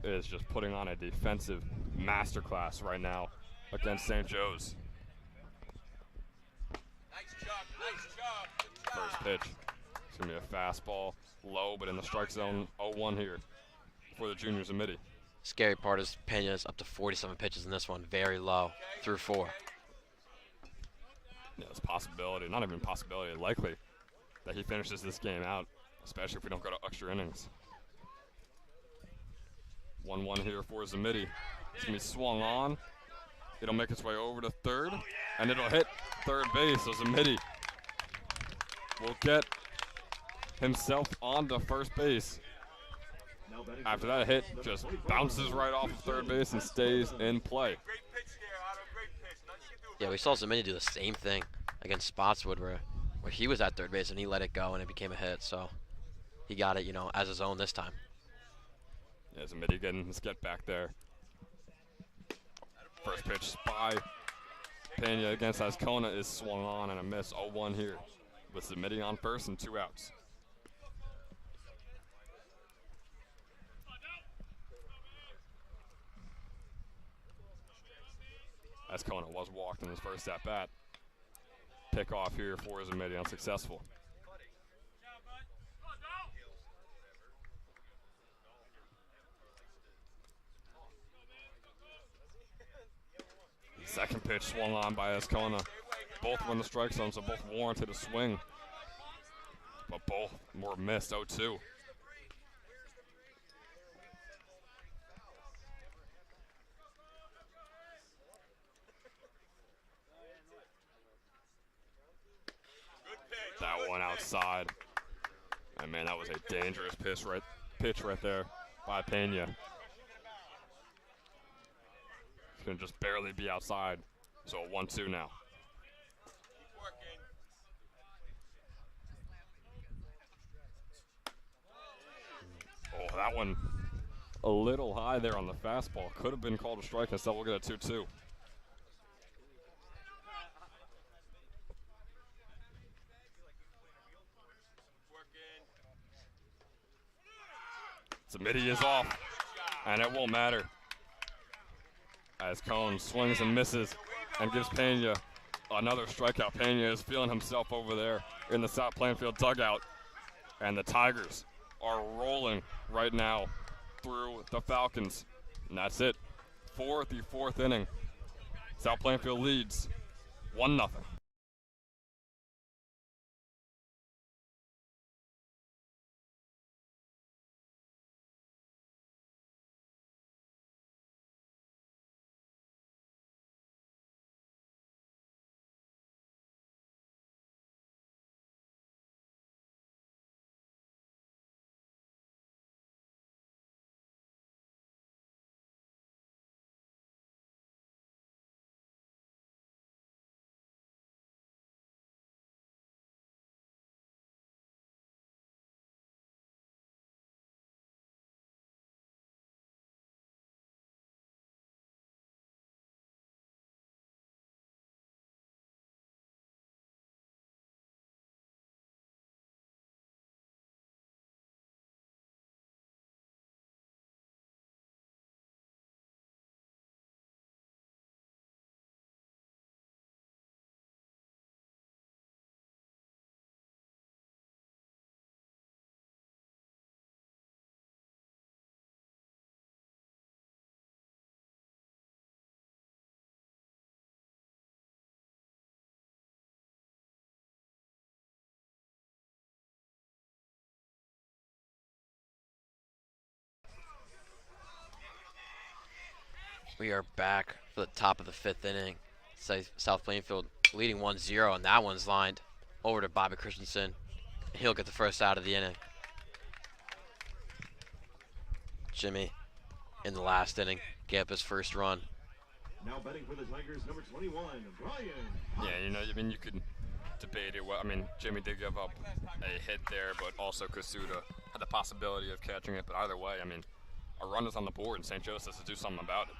is just putting on a defensive masterclass right now against St. Joe's. Nice job, nice job. Good job. First pitch. It's going to be a fastball, low, but in the strike zone, 0-1 here for the junior Zamidi. Scary part is Pena's up to 47 pitches in this one, very low, through 4. Yeah, it's a possibility, not even a possibility, likely that he finishes this game out, especially if we don't go to extra innings. 1-1 here for Zamidi. It's going to be swung on. It'll make its way over to third, and it'll hit third base. So Zamidi will get himself onto first base. Now batting After that hit, just bounces right off of third base and stays in play. Great pitch there, Otto. Great pitch. Nothing you can do. Yeah, we saw Zamini do the same thing against Spotswood where he was at third base and he let it go and it became a hit. So he got it, as his own this time. Yeah, Zamidi getting his get back there. First pitch by Pena against Ascona is swung on and a miss. 0-1 here with Zamidi on first and 2 outs. Ascona was walked in his first at bat. Pick off here for Zamidi, unsuccessful. Second pitch swung on by Ascona. Both were in the strike zone, so both warranted a swing. But both were missed. 0-2. outside. And man, that was a dangerous pitch right there by Pena. It's gonna just barely be outside. So a 1-2 now. Oh, that one a little high there on the fastball. Could have been called a strike. Instead, we'll get a 2-2. Smitty is off, and it won't matter. As Cone swings and misses and gives Pena another strikeout. Pena is feeling himself over there in the South Plainfield dugout. And the Tigers are rolling right now through the Falcons. And that's it. The fourth inning. South Plainfield leads 1-0. We are back for the top of the 5th inning. South Plainfield leading 1-0, and that one's lined over to Bobby Christensen. He'll get the first out of the inning. Jimmy, in the last inning, gave up his first run. Now betting for the Tigers, number 21, Brian. Yeah, I mean, you could debate it. Well, I mean, Jimmy did give up a hit there, but also Kasuda had the possibility of catching it. But either way, I mean, a run is on the board, and St. Joseph has to do something about it.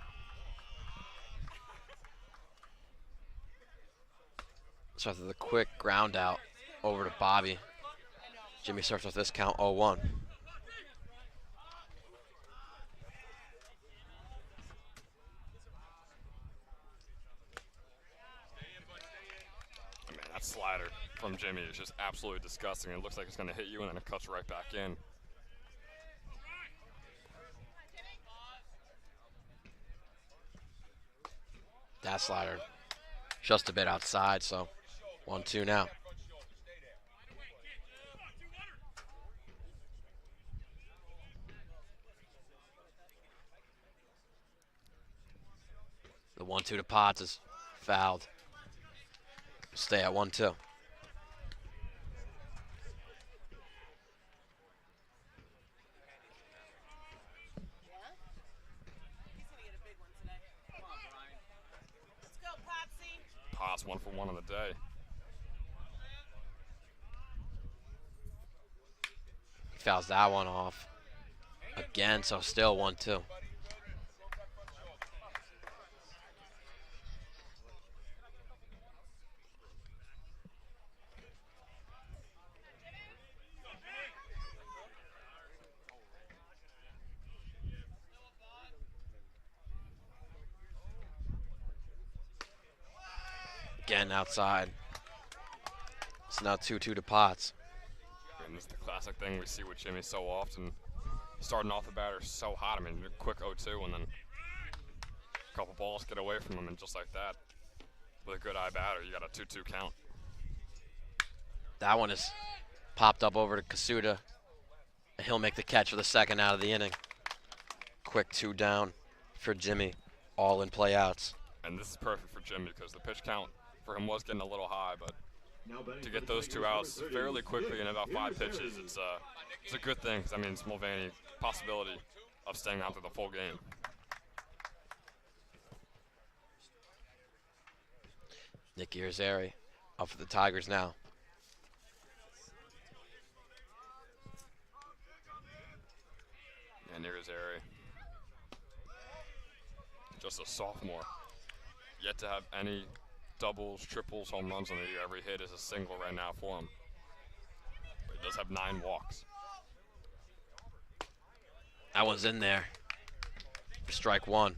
So after the quick ground out over to Bobby, Jimmy starts with this count 0-1. Man, that slider from Jimmy is just absolutely disgusting. It looks like it's going to hit you, and then it cuts right back in. That slider just a bit outside, so 1-2 now. The 1-2 to Potts is fouled. Stay at 1-2. Potts 1 for 1 on the day. He fouls that one off again, so still 1-2. Again outside. It's now 2-2 to Potts. And this is the classic thing we see with Jimmy so often. Starting off the batter so hot. I mean, quick 0-2, and then a couple balls get away from him, and just like that, with a good eye batter, you got a 2-2 count. That one is popped up over to Kasuda. He'll make the catch for the second out of the inning. Quick 2 down for Jimmy. All in play outs. And this is perfect for Jimmy because the pitch count for him was getting a little high, but Now batting to for get the those Tigers, two number outs 30, fairly quickly in about 5 Irizarry. pitches. It's a good thing because that means Mulvaney possibility of staying out through the full game. Nick Irizarry up for the Tigers now. And here's Airy. Just a sophomore. Yet to have any doubles, triples, home runs on the year. Every hit is a single right now for him. But he does have 9 walks. That one's in there for strike one.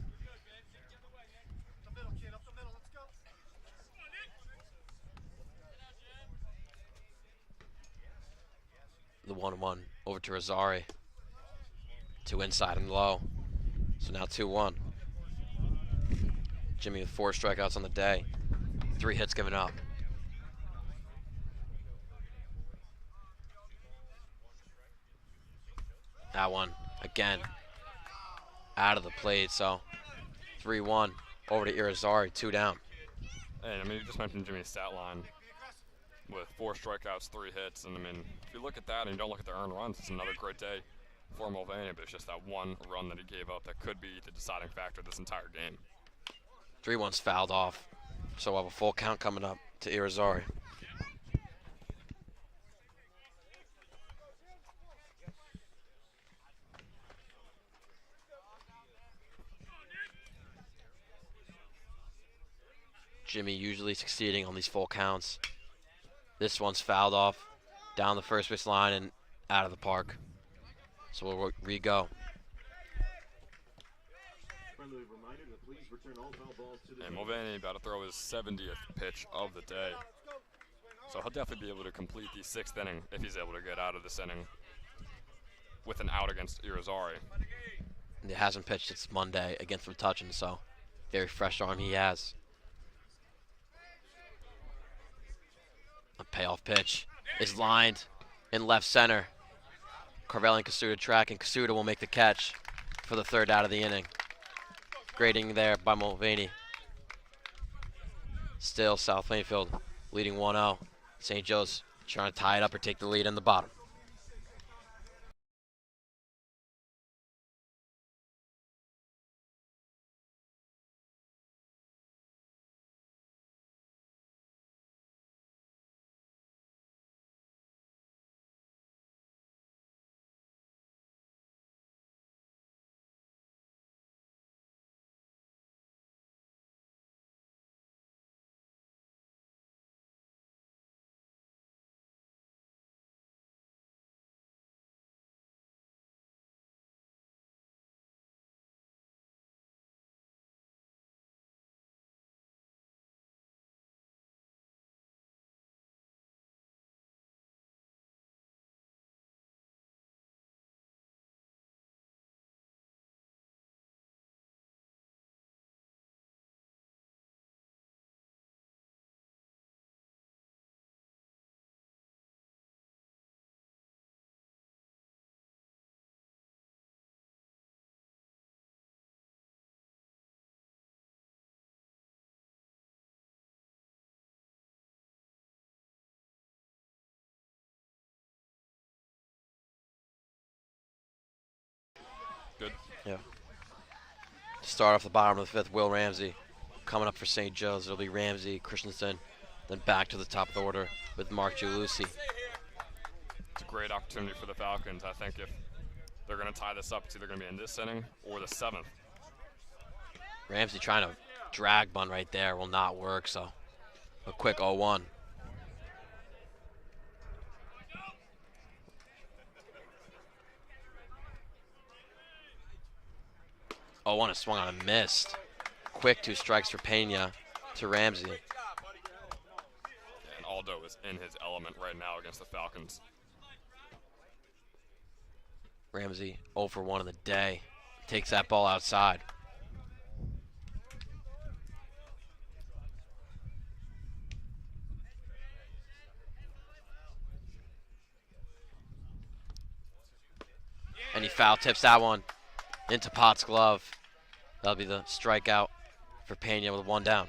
The 1-1 over to Rosari. 2 inside and low. So now 2-1. Jimmy with 4 strikeouts on the day. 3 hits given up. That one, again, out of the plate. So 3-1 over to Irizarry, 2 down. And I mean, you just mentioned Jimmy's stat line with 4 strikeouts, 3 hits. And I mean, if you look at that and you don't look at the earned runs, it's another great day for Mulvaney. But it's just that one run that he gave up that could be the deciding factor this entire game. 3-1's fouled off. So we'll have a full count coming up to Irizarry. Jimmy usually succeeding on these full counts. This one's fouled off down the first base line and out of the park. So we'll re-go. Friendly reminder to please return all foul balls to the And Mulvaney about to throw his 70th pitch of the day. So he'll definitely be able to complete the 6th inning if he's able to get out of this inning with an out against Irizarry. He hasn't pitched since Monday against Metuchen, so very fresh arm he has. A payoff pitch is lined in left center. Carvelli and Kasuda track, and Kasuda will make the catch for the 3rd out of the inning. Grading there by Mulvaney. Still South Plainfield leading 1-0. St. Joe's trying to tie it up or take the lead in the bottom. Good. Yeah. To start off the bottom of the 5th, Will Ramsey. Coming up for St. Joe's, it'll be Ramsey, Christensen, then back to the top of the order with Mark Giulici. It's a great opportunity for the Falcons. I think if they're going to tie this up, it's either going to be in this inning or the 7th. Ramsey trying to drag bunt right there will not work, so a quick 0-1. Oh, one is swung on and missed. Quick 2 strikes for Pena to Ramsey. And Aldo is in his element right now against the Falcons. Ramsey 0 for 1 in the day. Takes that ball outside. And he foul tips that one into Potts' glove. That'll be the strikeout for Pena with 1 down.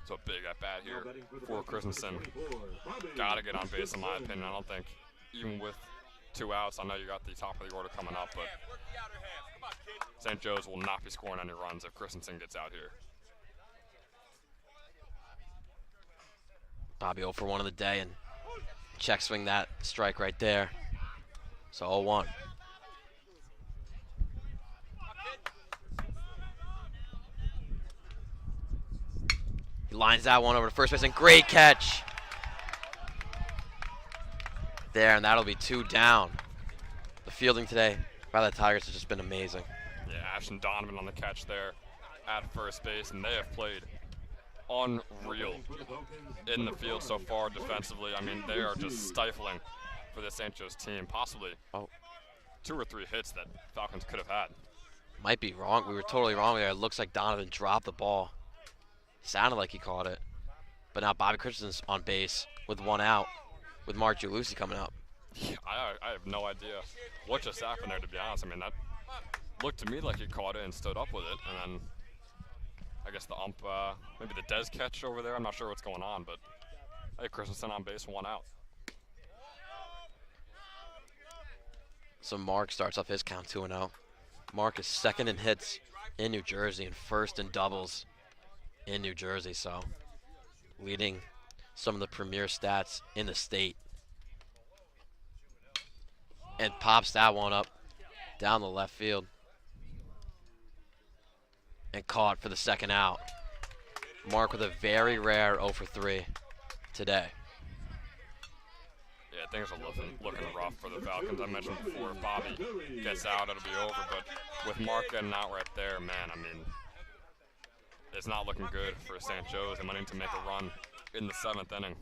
So big at bat Now here batting for the for Falcons, Christensen. number 24, Bobby Got to get on base in my Christensen. opinion. I don't think even with 2 outs, I know you got the top of the order coming up, but Work the outer half. Come on, kid. St. Joe's will not be scoring any runs if Christensen gets out here. Bobby 0 for 1 of the day, and check swing that strike right there. So 0-1. He lines that one over to first base, and great catch. There, and that'll be 2 down. The fielding today by the Tigers has just been amazing. Yeah, Ashton Donovan on the catch there at first base, and they have played unreal in the field so far defensively. I mean, they are just stifling for the St. Joe's team. Possibly 2 or 3 hits that Falcons could have had. Might be wrong. We were totally wrong there. It looks like Donovan dropped the ball. Sounded like he caught it. But now Bobby Christensen's on base with 1 out, with Mark Giulici coming up. Yeah, I have no idea what just happened there, to be honest. I mean, that looked to me like he caught it and stood up with it, and then I guess the ump, maybe the Dez catch over there. I'm not sure what's going on, but hey, Christensen on base, 1 out. So Mark starts off his count 2-0. Mark is second in hits in New Jersey and first in doubles in New Jersey, so leading some of the premier stats in the state. And pops that one up down the left field. And caught for the 2nd out. Mark with a very rare 0 for 3 today. Yeah, things are looking rough for the Falcons. I mentioned before, if Bobby gets out, it'll be over. But with Mark getting out right there, man, I mean, it's not looking good for St. Joe's. They might need to make a run in the 7th inning.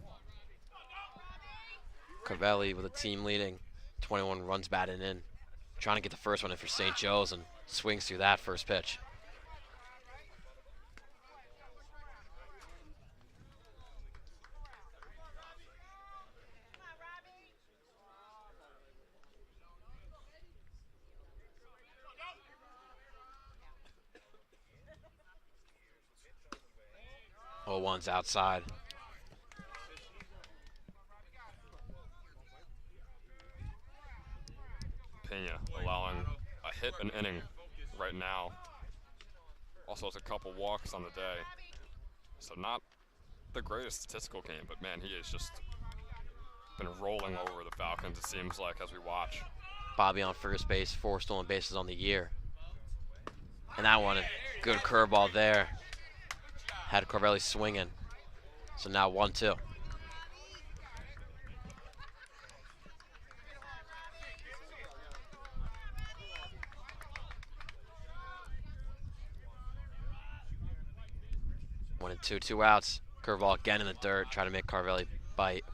Carvelli with a team leading 21 runs batted in. Trying to get the first one in for St. Joe's and swings through that first pitch. Oh, one's outside. Pena allowing a hit an inning right now. Also has a couple walks on the day. So not the greatest statistical game, but man, he has just been rolling over the Falcons, it seems like, as we watch. Bobby on first base, 4 stolen bases on the year. And that one, a good curveball there. Had Carvelli swinging. So now 1-2. One and two, 2 outs. Curveball again in the dirt, trying to make Carvelli bite.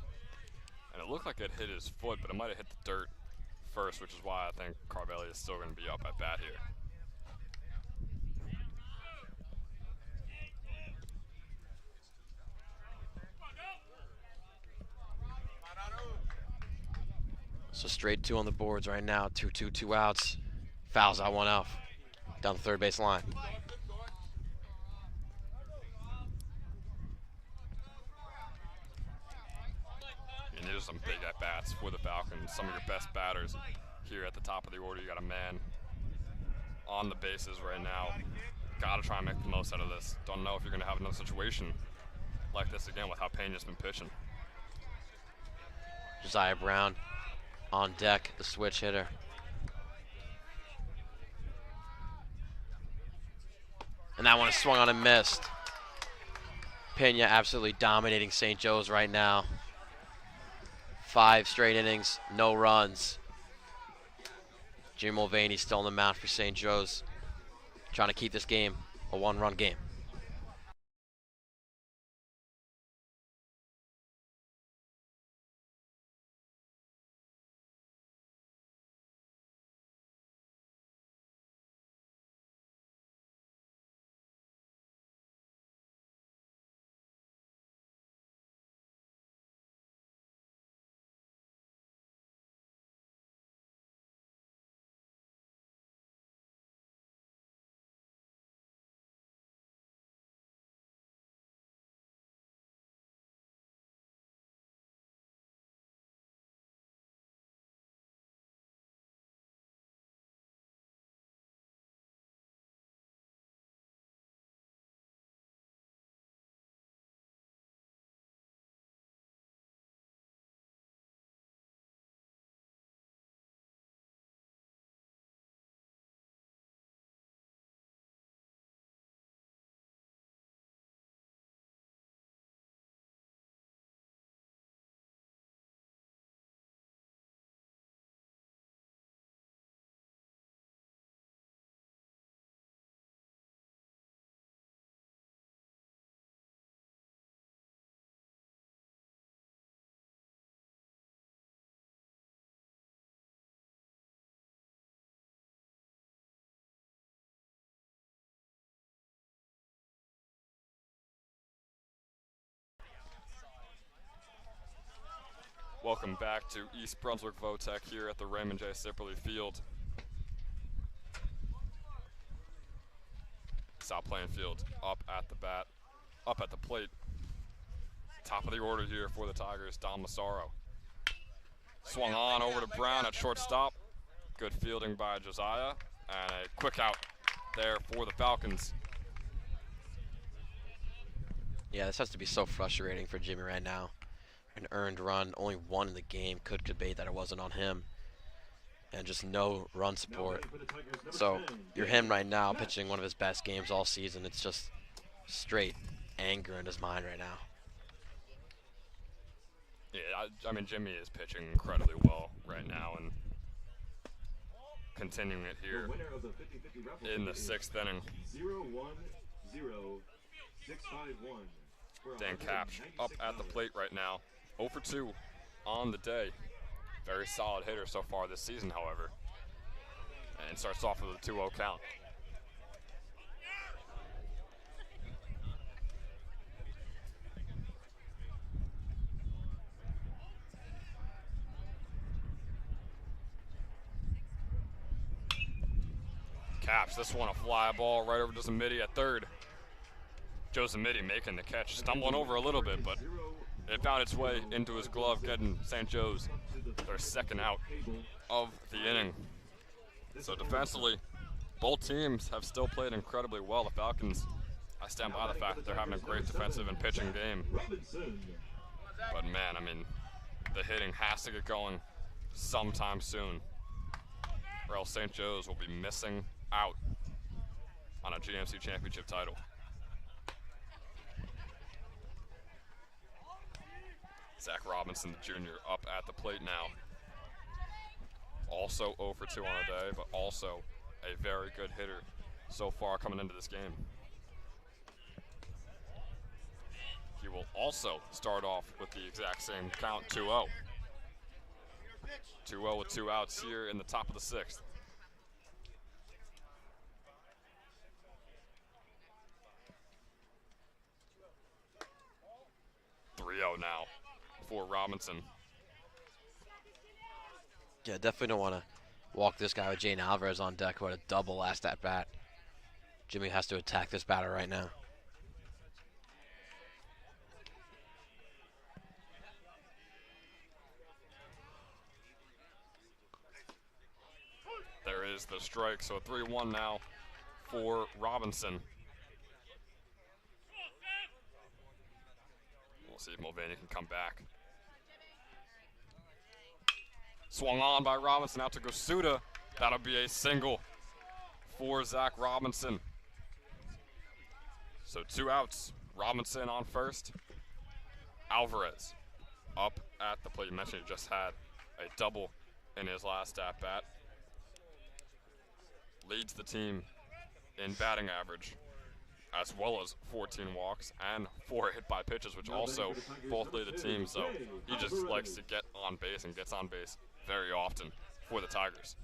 And it looked like it hit his foot, but it might have hit the dirt first, which is why I think Carvelli is still going to be up at bat here. So straight 2 on the boards right now. 2-2, 2 outs. Fouls out 1 out. Down the third base line. You need some big at-bats for the Falcons. Some of your best batters here at the top of the order. You got a man on the bases right now. Got to try and make the most out of this. Don't know if you're going to have another situation like this again with how Pena's been pitching. Josiah Brown on deck, the switch hitter. And that one is swung on and missed. Pena absolutely dominating St. Joe's right now. 5 straight innings, no runs. Jim Mulvaney still on the mound for St. Joe's, trying to keep this game a 1-run game. Welcome back to East Brunswick Votech here at the Raymond J. Sipperly Field. South Plainfield up at the bat, up at the plate. Top of the order here for the Tigers, Don Massaro. Swung on over to Brown at shortstop. Good fielding by Josiah, and a quick out there for the Falcons. Yeah, this has to be so frustrating for Jimmy right now. An earned run, only one in the game, could debate that it wasn't on him. And just no run support. So you're him right now, pitching one of his best games all season. It's just straight anger in his mind right now. Yeah, I mean, Jimmy is pitching incredibly well right now and continuing it here in the 6th inning. 0-1-0-6-5-1. Dan Capsch up at the plate right now. 0 for 2 on the day. Very solid hitter so far this season, however. And starts off with a 2-0 count. Capsch, this one a fly ball right over to Zamidi at third. Joe Zamidi making the catch, stumbling over a little bit, but it found its way into his glove, getting St. Joe's their second out of the inning. So defensively, both teams have still played incredibly well. The Falcons, I stand by the fact that they're having a great defensive and pitching game. But man, I mean, the hitting has to get going sometime soon, or else St. Joe's will be missing out on a GMC championship title. Zach Robinson, the junior, up at the plate now. Also 0 for 2 on the day, but also a very good hitter so far coming into this game. He will also start off with the exact same count, 2-0. 2-0 with 2 outs here in the top of the 6th. Now for Robinson. Yeah, definitely don't want to walk this guy with Jane Alvarez on deck who had a double last at bat. Jimmy has to attack this batter right now. There is the strike, so 3-1 now for Robinson. See if Mulvaney can come back. Swung on by Robinson out to Gosuda. That'll be a single for Zach Robinson. So 2 outs. Robinson on first. Alvarez up at the plate. You mentioned he just had a double in his last at bat. Leads the team in batting average, as well as 14 walks and 4 hit by pitches, which also both lead the team. So he just likes to get on base and gets on base very often for the Tigers.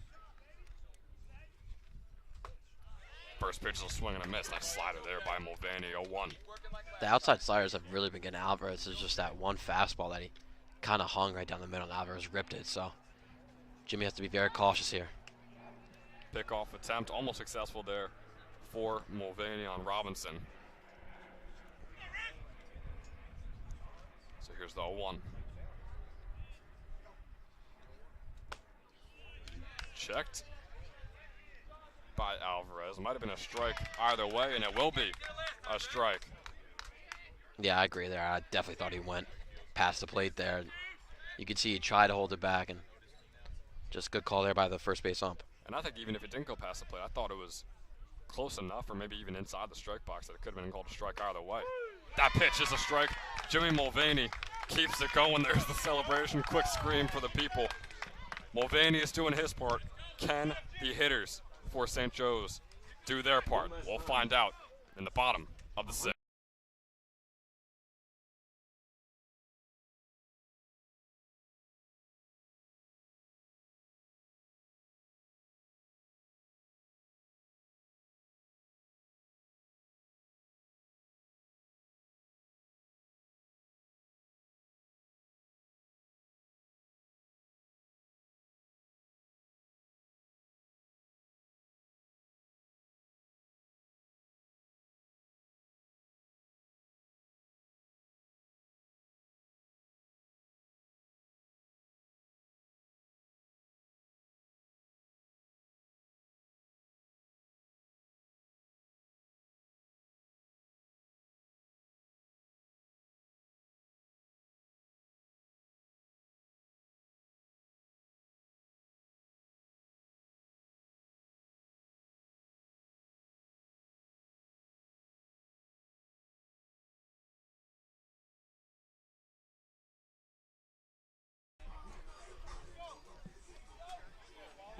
First pitch is a swing and a miss. Nice slider there by Mulvaney, 0-1. The outside sliders have really been getting Alvarez. It's just that one fastball that he kind of hung right down the middle, and Alvarez ripped it. So Jimmy has to be very cautious here. Pickoff attempt, almost successful there for Mulvaney on Robinson. So here's the 0-1. Checked by Alvarez. Might have been a strike either way, and it will be a strike. Yeah, I agree there. I definitely thought he went past the plate there. You could see he tried to hold it back, and just good call there by the first base ump. And I think even if it didn't go past the plate, I thought it was close enough, or maybe even inside the strike box, that it could have been called a strike either way. That pitch is a strike. Jimmy Mulvaney keeps it going. There's the celebration. Quick scream for the people. Mulvaney is doing his part. Can the hitters for St. Joe's do their part? We'll find out in the bottom of the 6th.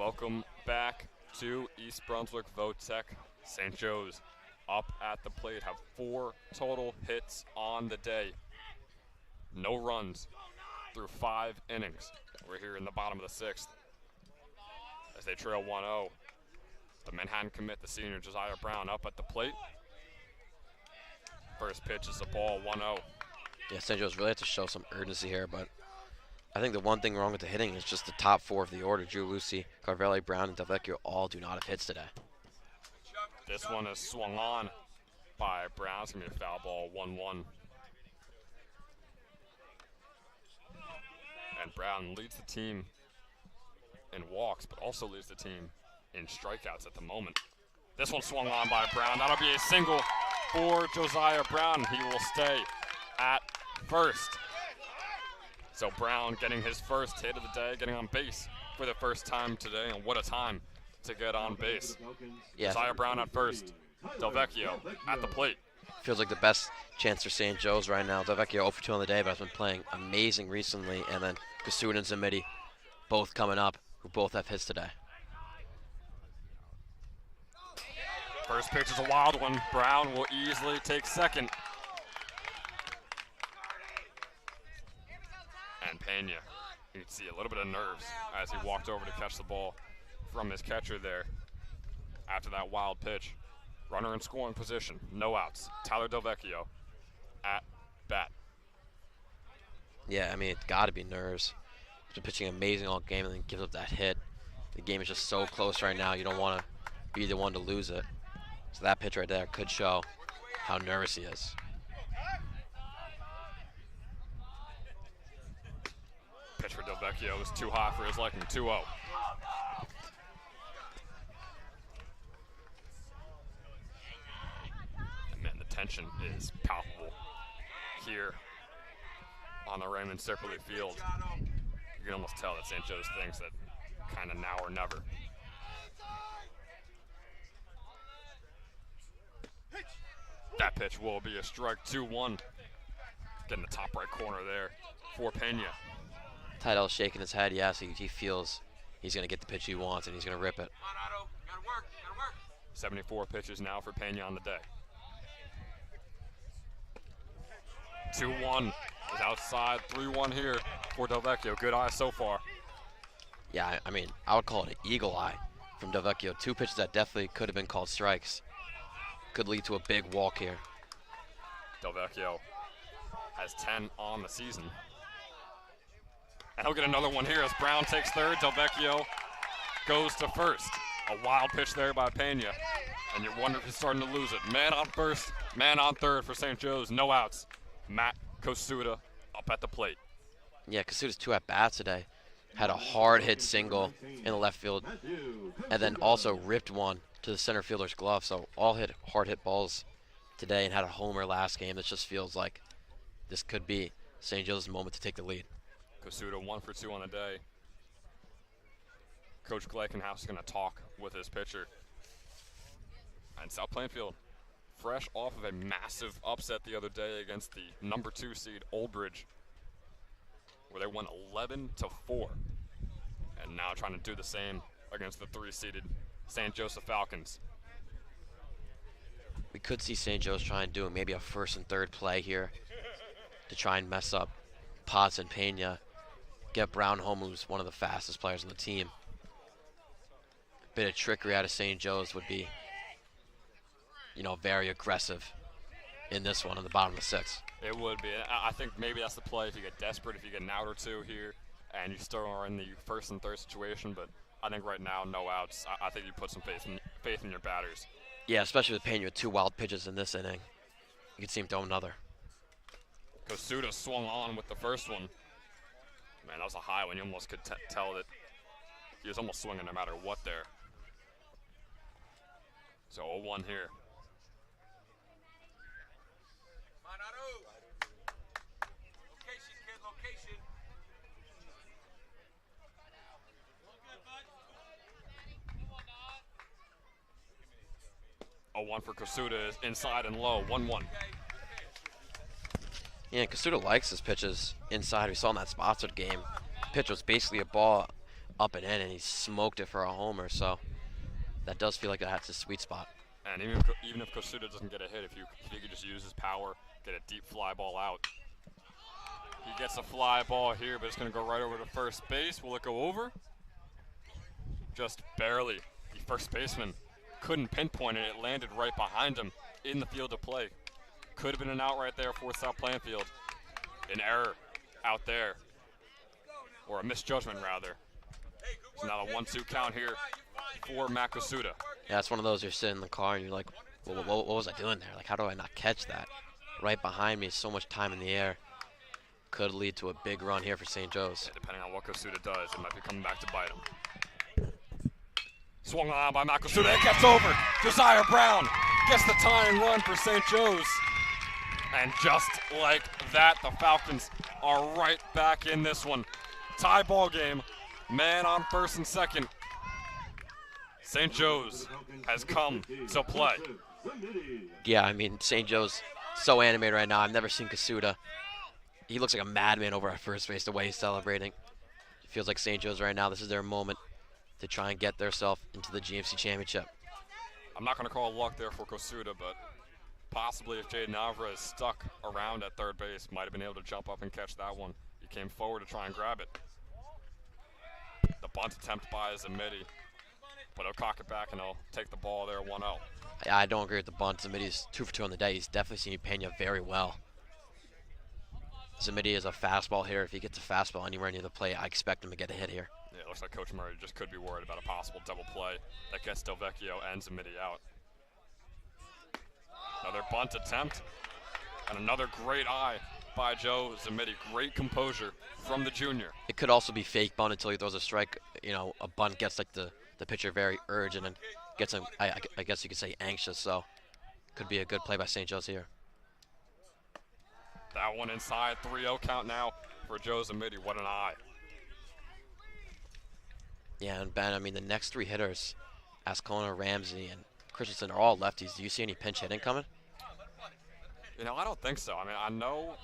Welcome back to East Brunswick Votech. St. Joe's up at the plate, have 4 total hits on the day. No runs through 5 innings. We're here in the bottom of the 6th as they trail 1-0. The Manhattan commit, the senior Josiah Brown, up at the plate. First pitch is a ball, 1-0. Yeah, St. Joe's really have to show some urgency here, but I think the one thing wrong with the hitting is just the top 4 of the order. Drew Lucy, Carvelli, Brown, and Delvecchio all do not have hits today. This one is swung on by Brown. It's going to be a foul ball, 1-1. And Brown leads the team in walks, but also leads the team in strikeouts at the moment. This one swung on by Brown. That'll be a single for Josiah Brown. He will stay at first. So Brown getting his first hit of the day, getting on base for the first time today, and what a time to get on base. Yeah. Josiah Brown at first, Delvecchio at the plate. Feels like the best chance for St. Joe's right now. Delvecchio 0 for 2 on the day, but has been playing amazing recently. And then Kasuda and Zamiti both coming up, who both have hits today. First pitch is a wild one. Brown will easily take second. And Pena, you can see a little bit of nerves as he walked over to catch the ball from his catcher there after that wild pitch. Runner in scoring position, no outs. Tyler Delvecchio at bat. Yeah, I mean, it's got to be nerves. He's been pitching amazing all game and then gives up that hit. The game is just so close right now. You don't want to be the one to lose it. So that pitch right there could show how nervous he is. Pitch for Delvecchio is too high for his liking, 2-0. And man, the tension is palpable here on the Raymond Sipperly Field. You can almost tell that St. Joe's thinks that kind of now or never. That pitch will be a strike, 2-1. Getting the top right corner there for Pena. Tydell's shaking his head. Yes, he feels he's going to get the pitch he wants and he's going to rip it. 74 pitches now for Pena on the day. 2-1 is outside, 3-1 here for Delvecchio. Good eye so far. Yeah, I mean, I would call it an eagle eye from Delvecchio. 2 pitches that definitely could have been called strikes. Could lead to a big walk here. Delvecchio has 10 on the season. And he'll get another one here as Brown takes third. Delvecchio goes to first. A wild pitch there by Pena. And you wonder if he's starting to lose it. Man on first, man on third for St. Joe's. No outs. Matt Kosuda up at the plate. Yeah, Kasuda's 2 at-bats today. Had a hard hit single in the left field. And then also ripped one to the center fielder's glove. So all hit hard hit balls today and had a homer last game. This just feels like this could be St. Joe's moment to take the lead. Kosuda 1 for 2 on the day. Coach Gleichenhaus is going to talk with his pitcher. And South Plainfield, fresh off of a massive upset the other day against the number 2 seed Old Bridge, where they won 11-4. And now trying to do the same against the 3-seeded St. Joseph Falcons. We could see St. Joe's try and do maybe a first and third play here to try and mess up Potts and Pena. Get Brown home, who's one of the fastest players on the team. A bit of trickery out of St. Joe's would be, you know, very aggressive in this one on the bottom of the 6th. It would be. I think maybe that's the play if you get desperate, if you get an out or two here, and you still are in the first and third situation. But I think right now, no outs. I think you put some faith in your batters. Yeah, especially with Pena with 2 wild pitches in this inning. You could see him throw another. Kosuda swung on with the first one. Man, that was a high one. You almost could tell that he was almost swinging no matter what there. So 0-1 here. 0-1 for Kosuda is inside and low, 1-1. Yeah, Kasuda likes his pitches inside. We saw in that Spotswood game. The pitch was basically a ball up and in, and he smoked it for a homer. So that does feel like that's his sweet spot. And even if Kosuda doesn't get a hit, if he could just use his power, get a deep fly ball out. He gets a fly ball here, but it's going to go right over to first base. Will it go over? Just barely. The first baseman couldn't pinpoint it. It landed right behind him in the field of play. Could have been an out right there for South Plainfield. An error out there, or a misjudgment rather. So now a 1-2 count here for Matt Kosuda. Yeah, it's one of those you're sitting in the car and you're like, what was I doing there? Like, how do I not catch that? Right behind me, so much time in the air. Could lead to a big run here for St. Joe's. Yeah, depending on what Kosuda does, it might be coming back to bite him. Swung on by Matt Kosuda. It gets over. Josiah Brown gets the tying run for St. Joe's. And just like that, the Falcons are right back in this one. Tie ball game. Man on first and second. St. Joe's has come to play. Yeah, I mean, St. Joe's so animated right now. I've never seen Kosuda. He looks like a madman over at first base, the way he's celebrating. It feels like St. Joe's right now, this is their moment to try and get themselves into the GMC championship. I'm not going to call luck there for Kosuda, but possibly if Jaden Alvarez stuck around at third base, might have been able to jump up and catch that one. He came forward to try and grab it. The bunt attempt by Zamidi, but he'll cock it back and he'll take the ball there 1-0. I don't agree with the bunt. Zamidi's 2 for 2 on the day. He's definitely seen Pena very well. Zamidi is a fastball hitter. If he gets a fastball anywhere near the plate, I expect him to get a hit here. Yeah, it looks like Coach Murray just could be worried about a possible double play that gets Delvecchio and Zamidi out. Another bunt attempt, and another great eye by Joe Zamidi. Great composure from the junior. It could also be fake bunt until he throws a strike. You know, a bunt gets like the pitcher very urgent and gets him, I guess you could say, anxious. So could be a good play by St. Joe's here. That one inside, 3-0 count now for Joe Zamidi. What an eye. Yeah, and Ben, I mean, the next 3 hitters, Ascona, Ramsey, and Christensen are all lefties. Do you see any pinch hitting coming? You know, I don't think so. I mean, I know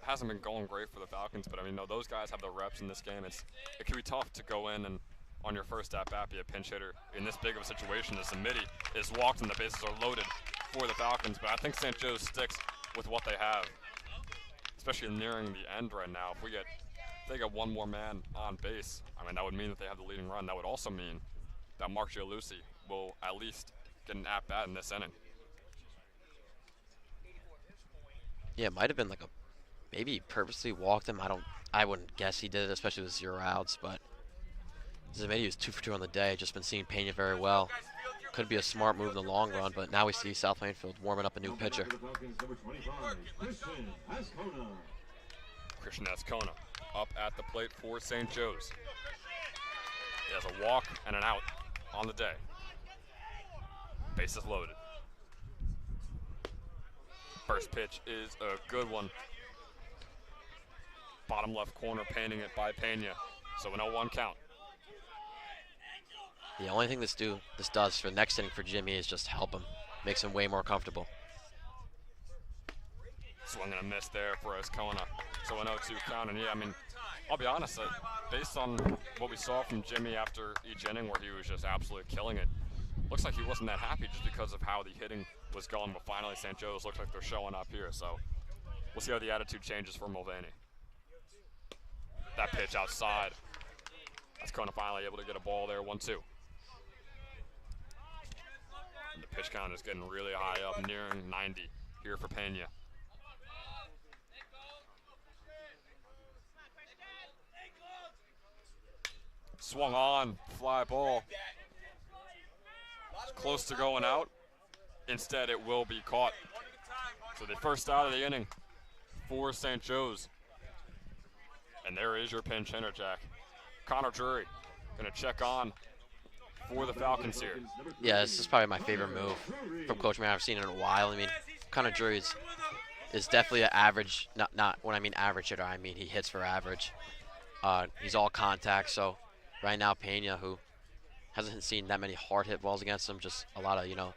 hasn't been going great for the Falcons, but I mean, no, those guys have the reps in this game. It can be tough to go in and on your first at-bat be a pinch hitter in this big of a situation as Zamidi is walked and the bases are loaded for the Falcons. But I think St. Joe's sticks with what they have, especially nearing the end right now. If they get one more man on base, I mean, that would mean that they have the leading run. That would also mean that Mark Gialusi will at least get an at-bat in this inning. Yeah, it might have been like maybe he purposely walked him. I wouldn't guess he did it, especially with 0 outs, but Zamidi was 2 for 2 on the day. Just been seeing Pena very well. Could be a smart move in the long run, but now we see South Plainfield warming up a new pitcher. Christian Ascona up at the plate for St. Joe's. He has a walk and an out on the day. Bases loaded. First pitch is a good one. Bottom left corner, painting it by Pena. So an 0-1 count. The only thing this does for the next inning for Jimmy is just help him. Makes him way more comfortable. Swing and a miss there for Ascona. So an 0-2 count. And yeah, I mean, I'll be honest, based on what we saw from Jimmy after each inning where he was just absolutely killing it, looks like he wasn't that happy just because of how the hitting was going. But finally, St. Joe's looks like they're showing up here. So we'll see how the attitude changes for Mulvaney. That pitch outside. Ascona finally able to get a ball there, 1-2. And the pitch count is getting really high up, nearing 90 here for Pena. Swung on, fly ball. It's close to going out. Instead, it will be caught. So the first out of the inning for St. Joe's. And there is your pinch hitter, Jack. Connor Drury going to check on for the Falcons here. Yeah, this is probably my favorite move from Coach Murray I've seen in a while. I mean, Connor Drury is definitely an average, not when I mean average hitter, I mean he hits for average. He's all contact, so right now Pena, who hasn't seen that many hard hit balls against him, just a lot of,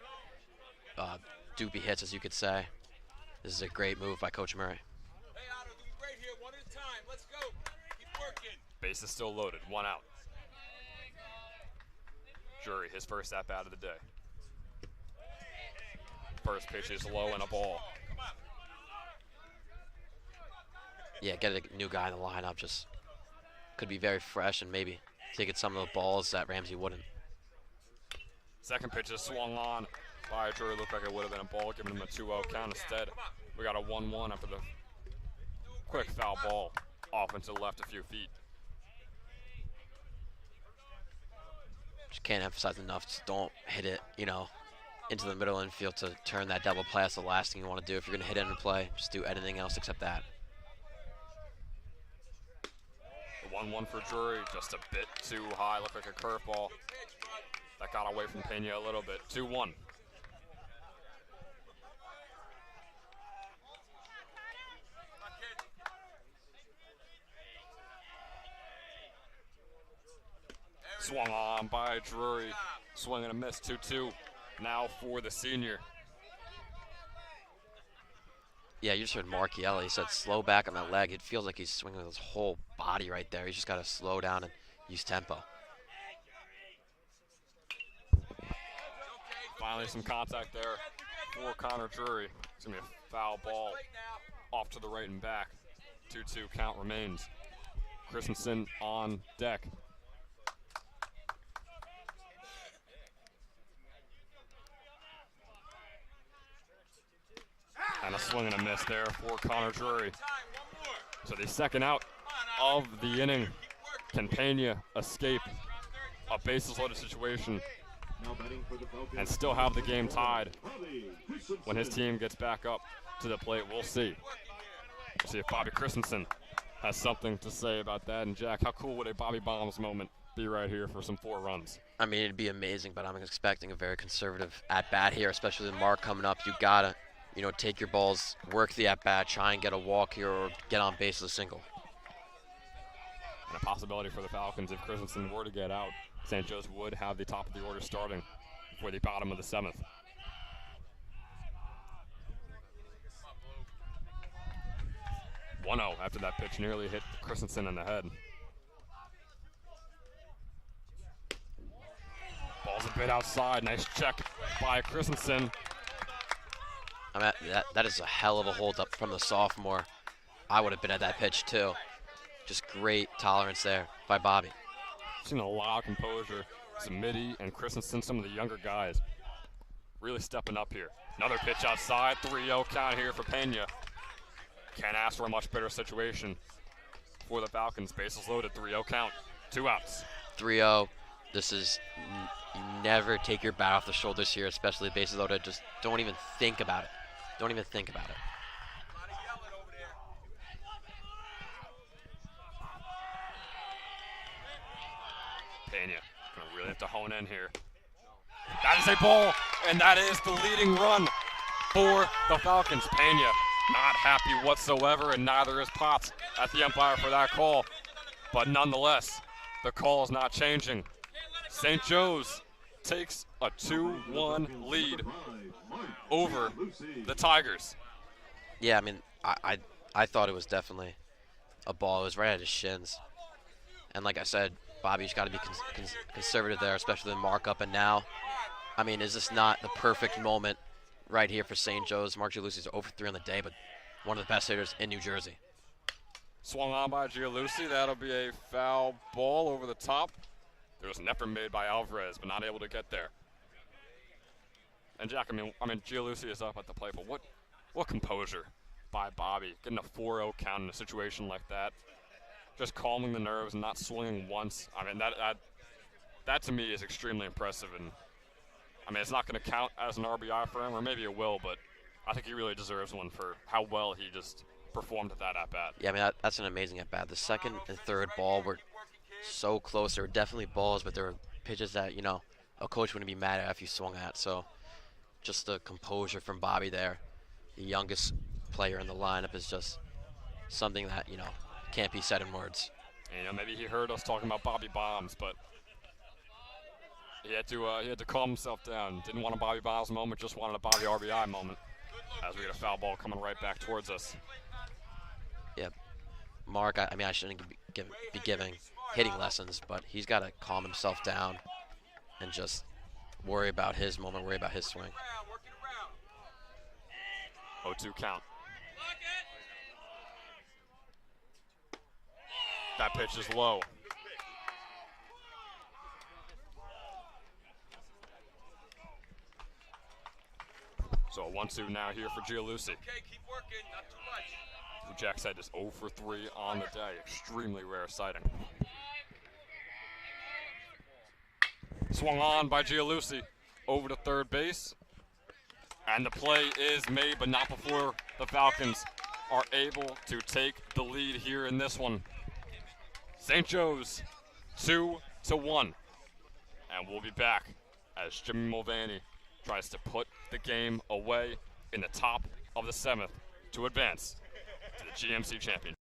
doopy hits, as you could say. This is a great move by Coach Murray. Base is still loaded, 1 out. Jury, his first at-bat of the day. First pitch is low and a ball. Yeah, get a new guy in the lineup. Just could be very fresh and maybe taking some of the balls that Ramsey wouldn't. Second pitch is swung on by Drury. Looked like it would have been a ball, giving him a 2-0 count. Instead, we got a 1-1 after the quick foul ball off and to the left a few feet. Just can't emphasize enough. Just don't hit it, into the middle infield to turn that double play. That's the last thing you want to do. If you're going to hit it in play, just do anything else except that. The 1-1 for Drury, just a bit too high. Looked like a curveball. That got away from Pena a little bit. 2-1. Swung on by Drury. Swing and a miss. 2-2. Now for the senior. Yeah, you just heard Mark yell. He said slow back on that leg. It feels like he's swinging with his whole body right there. He's just got to slow down and use tempo. Finally some contact there for Connor Drury. It's going to be a foul ball off to the right and back. 2-2 count remains. Christensen on deck. And a swing and a miss there for Connor Drury. So the second out of the inning. Can Pena escape a bases loaded situation and still have the game tied when his team gets back up to the plate? We'll see. We'll see if Bobby Christensen has something to say about that. And Jack, how cool would a Bobby Bombs moment be right here for some 4 runs? I mean, it'd be amazing, but I'm expecting a very conservative at-bat here, especially with Mark coming up. You gotta, take your balls, work the at-bat, try and get a walk here or get on base with a single. And a possibility for the Falcons if Christensen were to get out. St. Joe's would have the top of the order starting for the bottom of the 7th. After that pitch nearly hit Christensen in the head. Ball's a bit outside. Nice check by Christensen. That is a hell of a hold up from the sophomore. I would have been at that pitch too. Just great tolerance there by Bobby. Seen a lot of composure. Zamidi and Christensen, some of the younger guys, really stepping up here. Another pitch outside. 3-0 count here for Pena. Can't ask for a much better situation for the Falcons. Bases loaded. 3-0 count. 2 outs. 3-0. This is you never take your bat off the shoulders here, especially bases loaded. Just don't even think about it. Don't even think about it. Pena gonna really have to hone in here. That is a ball, and that is the leading run for the Falcons. Pena not happy whatsoever, and neither is Potts at the umpire for that call. But nonetheless, the call is not changing. St. Joe's takes a 2-1 lead over the Tigers. Yeah, I mean, I thought it was definitely a ball. It was right at his shins. And like I said, Bobby's got to be conservative there, especially the markup. And now, I mean, is this not the perfect moment right here for St. Joe's? Mark Gialussi's 0-for-3 on the day, but one of the best hitters in New Jersey. Swung on by Gialussi. That'll be a foul ball over the top. There was an effort made by Alvarez, but not able to get there. And Jack, I mean, Gialussi is up at the plate, but what composure by Bobby, getting a 4-0 count in a situation like that. Just calming the nerves and not swinging once. I mean, that to me is extremely impressive. And I mean, it's not going to count as an RBI for him, or maybe it will, but I think he really deserves one for how well he just performed at that at-bat. Yeah, I mean, that's an amazing at-bat. The second and third ball were so close. There were definitely balls, but there were pitches that, a coach wouldn't be mad at if you swung at. So just the composure from Bobby there, the youngest player in the lineup, is just something that, can't be said in words. And, maybe he heard us talking about Bobby Bombs, but he had to calm himself down. Didn't want a Bobby Bombs moment, just wanted a Bobby RBI moment. As we get a foul ball coming right back towards us. Yeah, Mark, I shouldn't be giving hitting lessons, but he's got to calm himself down and just worry about his moment, worry about his swing. Around, work it around. 0-2 count. That pitch is low. So a 1-2 now here for Gianluci. Okay, keep working, not too much. Who Jack said is 0 for 3 on the day. Extremely rare sighting. Swung on by Gianluci over to third base. And the play is made, but not before the Falcons are able to take the lead here in this one. St. Joe's 2-1. And we'll be back as Jimmy Mulvaney tries to put the game away in the top of the 7th to advance to the GMC championship.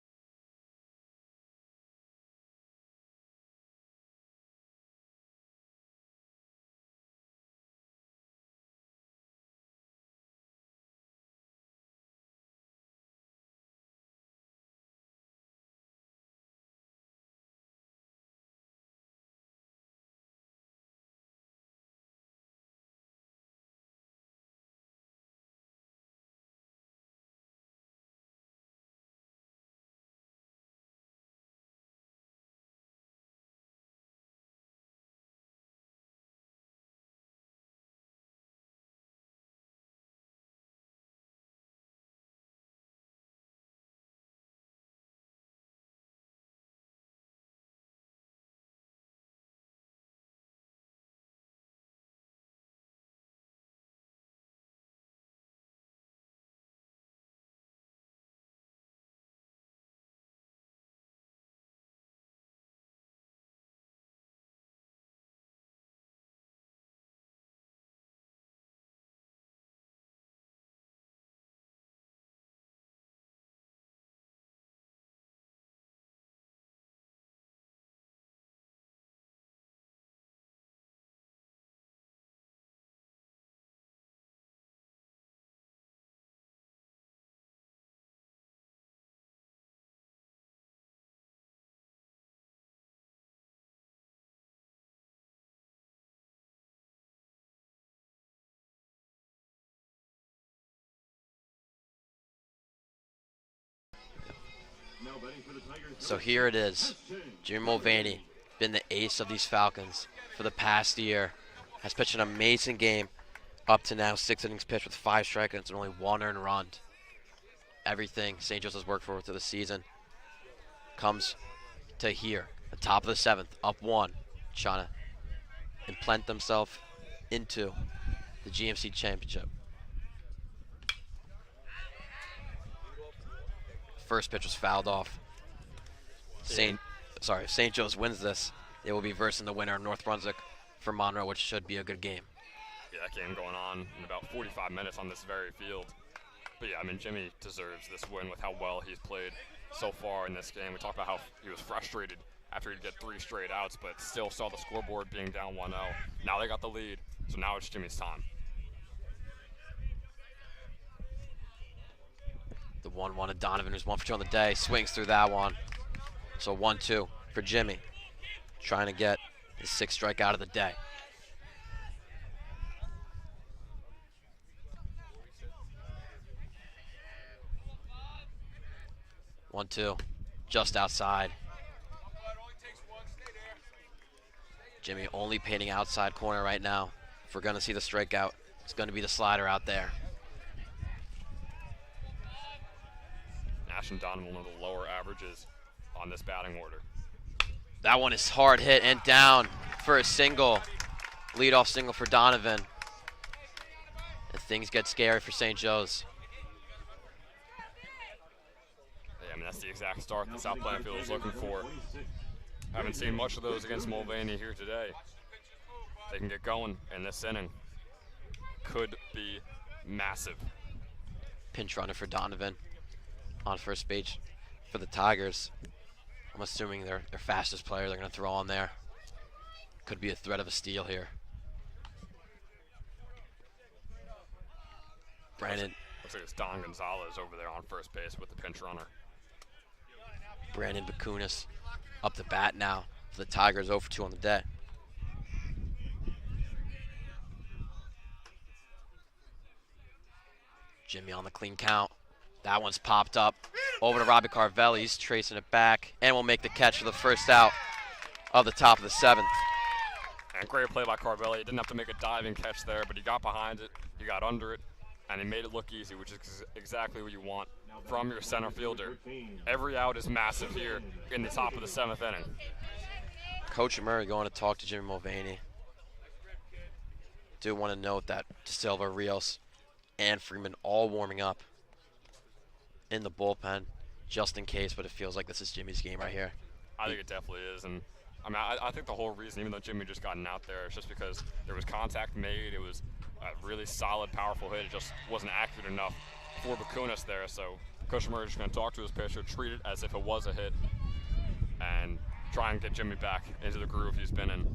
Now batting for the Tigers. So here it is. Jimmy Mulvaney, been the ace of these Falcons for the past year, has pitched an amazing game up to now. 6 innings pitched with 5 strikeouts and only 1 earned run. Everything St. Joe's has worked for through the season comes to here, the top of the 7th, up 1, trying to implant themselves into the GMC championship. First pitch was fouled off. St. Joe's wins this. They will be versing the winner of North Brunswick for Monroe, which should be a good game. Yeah, that game going on in about 45 minutes on this very field. But yeah, I mean, Jimmy deserves this win with how well he's played so far in this game. We talked about how he was frustrated after he'd get 3 straight outs, but still saw the scoreboard being down 1-0. Now they got the lead, so now it's Jimmy's time. The 1-1 of Donovan, who's 1 for 2 on the day, swings through that one. So 1-2 for Jimmy, trying to get his 6th strikeout of the day. One, two, just outside. Jimmy only painting outside corner right now. If we're going to see the strikeout, it's going to be the slider out there. Nash and Donovan, one of the lower averages on this batting order. That one is hard hit and down for a single. Leadoff single for Donovan. And things get scary for St. Joe's. Yeah, I mean, that's the exact start that South Plainfield is looking for. Haven't seen much of those against Mulvaney here today. They can get going in this inning. Could be massive. Pinch runner for Donovan on first base for the Tigers. I'm assuming their fastest player they're going to throw on there. Could be a threat of a steal here. Brandon. Looks like it's Don Gonzalez over there on first base with the pinch runner. Brandon Bakunis up the bat now for the Tigers, 0 for 2 on the day. Jimmy on the clean count. That one's popped up. Over to Robbie Carvelli. He's tracing it back and will make the catch for the first out of the top of the 7th. And great play by Carvelli. He didn't have to make a diving catch there, but he got behind it, he got under it, and he made it look easy, which is exactly what you want from your center fielder. Every out is massive here in the top of the 7th inning. Coach Murray going to talk to Jimmy Mulvaney. Do want to note that DeSilva, Rios, and Freeman all warming up in the bullpen, just in case, but it feels like this is Jimmy's game right here. I think it definitely is, and I mean, I think the whole reason, even though Jimmy just gotten out there, is just because there was contact made. It was a really solid, powerful hit. It just wasn't accurate enough for Bakunis there. So Coach Murray is going to talk to his pitcher, treat it as if it was a hit, and try and get Jimmy back into the groove he's been in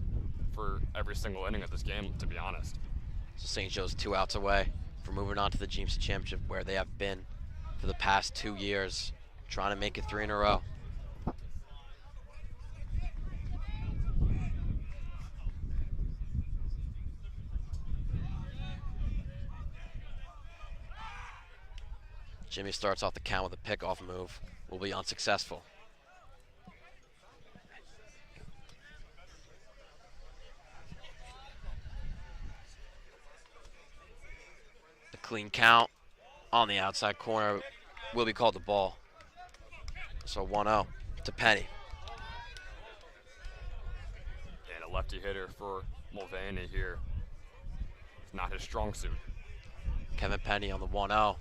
for every single inning of this game, to be honest. So St. Joe's 2 outs away from moving on to the GMC Championship, where they have been for the past 2 years, trying to make it 3 in a row. Jimmy starts off the count with a pickoff move. Will be unsuccessful. The clean count on the outside corner will be called the ball. So 1-0 to Penny. And a lefty hitter for Mulvaney here. It's not his strong suit. Kevin Penny on the 1-0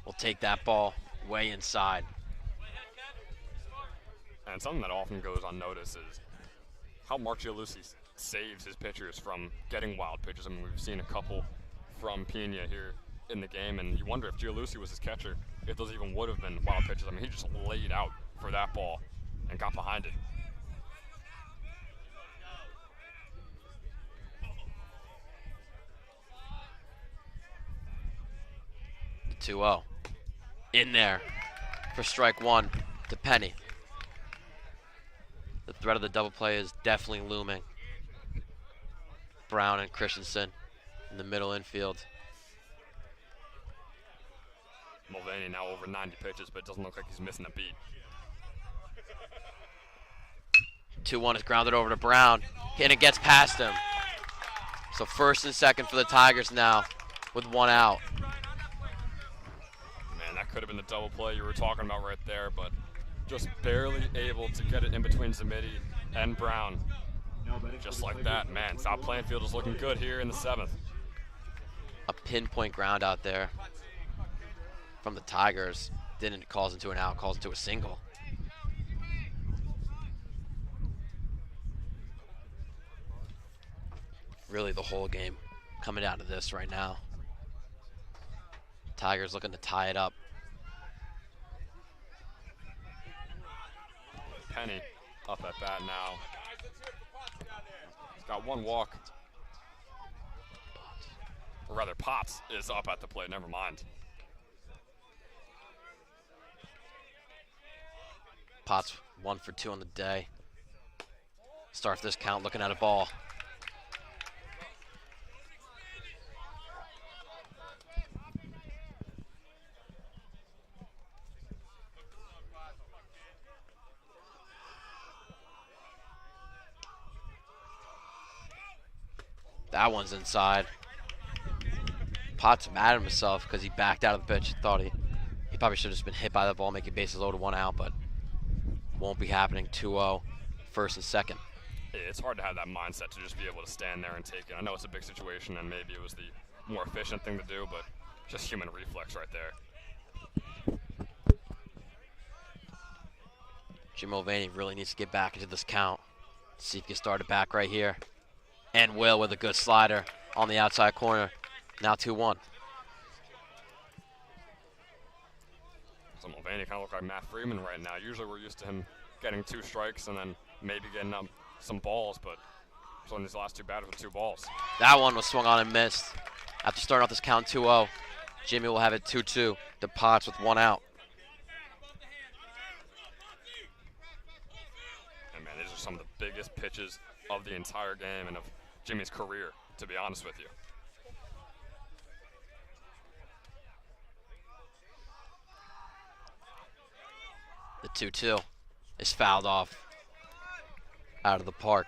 will take that ball way inside. And something that often goes unnoticed is how Marchialucci saves his pitchers from getting wild pitches. I mean, we've seen a couple from Pena here in the game, and you wonder if Gianlucci was his catcher, if those even would have been wild pitches. I mean, he just laid out for that ball and got behind it. The 2-0 in there for strike 1 to Penny. The threat of the double play is definitely looming. Brown and Christensen in the middle infield. Mulvaney now over 90 pitches, but it doesn't look like he's missing a beat. 2-1 is grounded over to Brown, and it gets past him. So first and second for the Tigers now with 1 out. Man, that could have been the double play you were talking about right there, but just barely able to get it in between Zamidi and Brown. Just like that, man. South Plainfield is looking good here in the 7th. A pinpoint ground out there from the Tigers. Didn't cause into an out, calls into a single. Really the whole game coming down to this right now. Tigers looking to tie it up. Penny up at bat now. He's got 1 walk. Or rather, Potts is up at the plate, never mind. Potts 1 for 2 on the day. Starts this count looking at a ball. That one's inside. Potts mad at himself because he backed out of the pitch. Thought he probably should have just been hit by the ball, making bases loaded, 1 out, but won't be happening. 2-0, first and second. It's hard to have that mindset to just be able to stand there and take it. I know it's a big situation and maybe it was the more efficient thing to do, but just human reflex right there. Jim Mulvaney really needs to get back into this count. See if he can start it back right here. And Will with a good slider on the outside corner. Now 2-1. So Mulvaney kind of look like Matt Freeman right now. Usually we're used to him getting 2 strikes and then maybe getting up some balls, but so in these last 2 batters with 2 balls. That one was swung on and missed. After starting off this count 2-0, Jimmy will have it 2-2 to Potts with 1 out. And man, these are some of the biggest pitches of the entire game and of Jimmy's career, to be honest with you. The 2-2 is fouled off out of the park.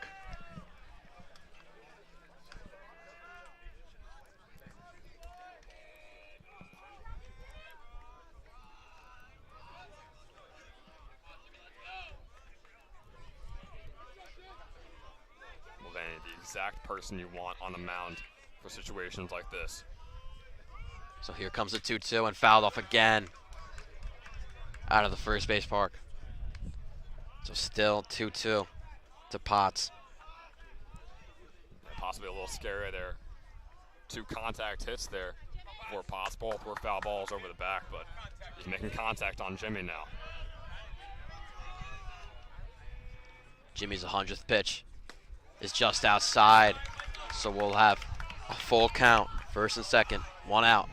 Mulvaney, the exact person you want on the mound for situations like this. So here comes the 2-2 and fouled off again out of the first base park. So still 2-2 to Potts. Possibly a little scary there. 2 contact hits there for Potts. Both were foul balls over the back, but he's making contact on Jimmy now. Jimmy's 100th pitch is just outside. So we'll have a full count, first and second, 1 out.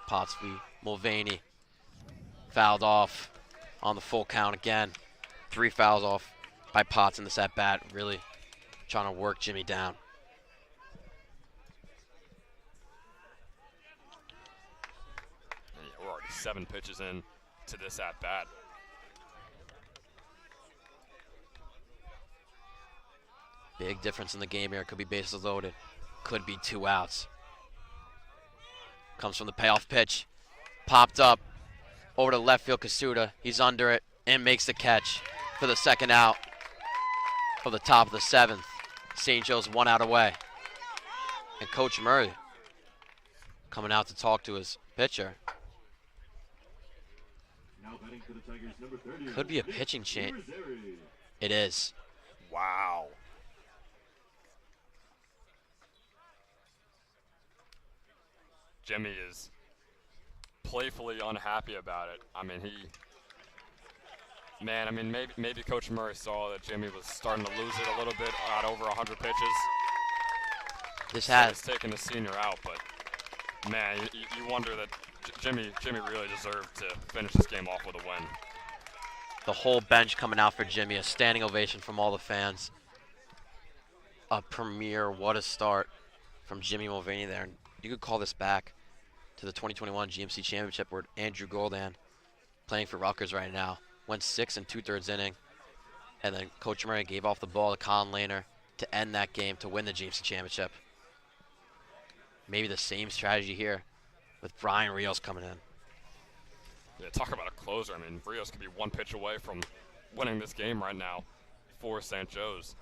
Potts v. Mulvaney fouled off on the full count again. 3 fouls off by Potts in this at bat, really trying to work Jimmy down. And yeah, we're already 7 pitches in to this at bat. Big difference in the game here. Could be bases loaded. Could be 2 outs. Comes from the payoff pitch. Popped up over to left field. Kasuda. He's under it and makes the catch for the second out of the top of the 7th. St. Joe's 1 out away. And Coach Murray coming out to talk to his pitcher. Now batting for the Tigers, number 30. Could be a pitching change. It is. Wow. Jimmy is playfully unhappy about it. I mean, maybe Coach Murray saw that Jimmy was starting to lose it a little bit at over 100 pitches. This So has he's taking the senior out, but man, you wonder that Jimmy really deserved to finish this game off with a win. the whole bench coming out for Jimmy. A standing ovation from all the fans. A premier, what a start from Jimmy Mulvaney there. And you could call this back to the 2021 GMC Championship where Andrew Goldan, playing for Rutgers right now, went 6 2/3 inning. And then Coach Murray gave off the ball to Colin Lehner to end that game to win the GMC Championship. Maybe the same strategy here with Brian Rios coming in. Yeah, talk about a closer. I mean, Rios could be 1 pitch away from winning this game right now for St. Joe's.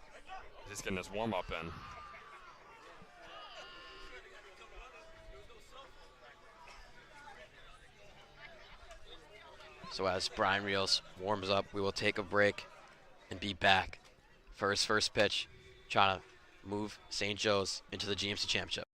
He's getting his warm-up in. So as Brian Rios warms up, we will take a break and be back for his first pitch, trying to move St. Joe's into the GMC Championship.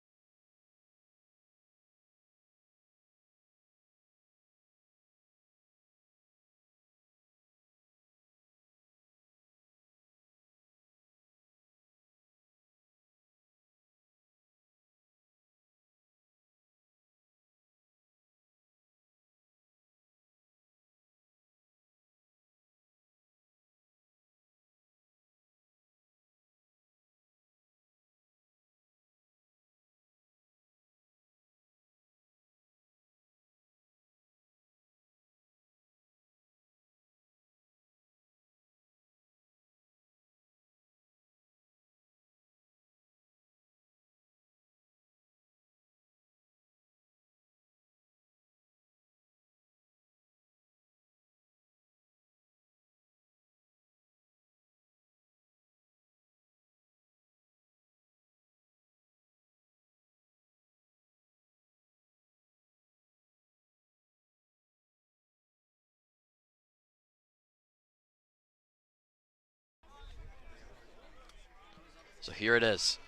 So here it is.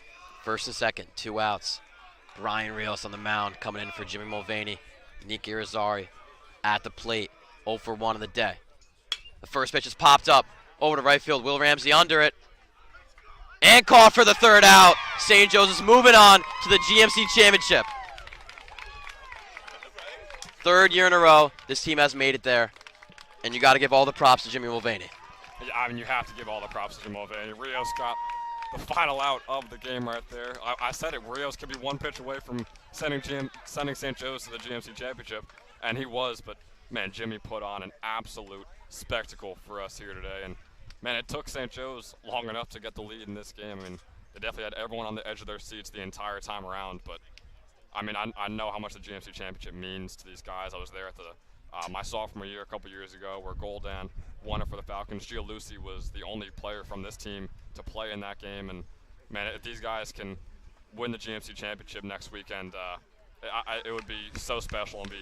First and second, 2 outs. Brian Rios on the mound coming in for Jimmy Mulvaney. Nick Irizarry at the plate. 0 for 1 of the day. The first pitch is popped up over to right field. Will Ramsey under it. And caught for the 3rd out. St. Joe's is moving on to the GMC Championship. 3rd year in a row, this team has made it there. And you got to give all the props to Jimmy Mulvaney. Yeah, I mean, you have to give all the props to Jim Mulvaney. Rios got the final out of the game right there. I said it, Rios could be one pitch away from sending St. Joe's to the GMC championship, and he was, but man, Jimmy put on an absolute spectacle for us here today. And man, it took St. Joe's long enough to get the lead in this game. I mean, they definitely had everyone on the edge of their seats the entire time around, but I mean, I know how much the GMC championship means to these guys. I was there at the my sophomore year a couple years ago where Goldan won it for the Falcons. Gialusi was the only player from this team to play in that game. And, man, if these guys can win the GMC championship next weekend, it would be so special and be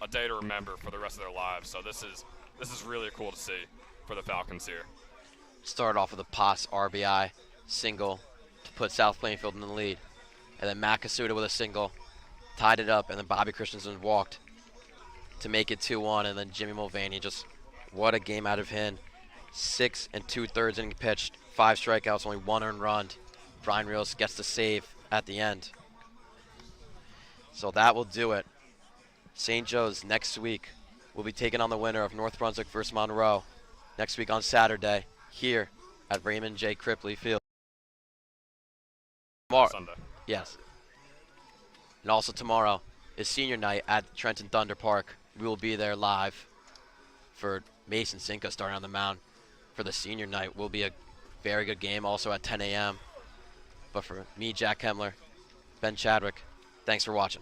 a day to remember for the rest of their lives. So this is really cool to see for the Falcons here. Started off with a Potts RBI single to put South Plainfield in the lead. And then Matt Kasuda with a single, tied it up, and then Bobby Christensen walked to make it 2-1, and then Jimmy Mulvaney, just what a game out of him. 6 2/3 innings pitched, 5 strikeouts, only 1 earned run. Brian Rios gets the save at the end. So that will do it. St. Joe's next week will be taking on the winner of North Brunswick versus Monroe next week on Saturday here at Raymond J. Cripley Field. Sunday. Yes. And also tomorrow is senior night at Trenton Thunder Park. We will be there live for Mason Cinco starting on the mound for the senior night. Will be a very good game also at 10 a.m. But for me, Jack Kemmler, Ben Chadwick, thanks for watching.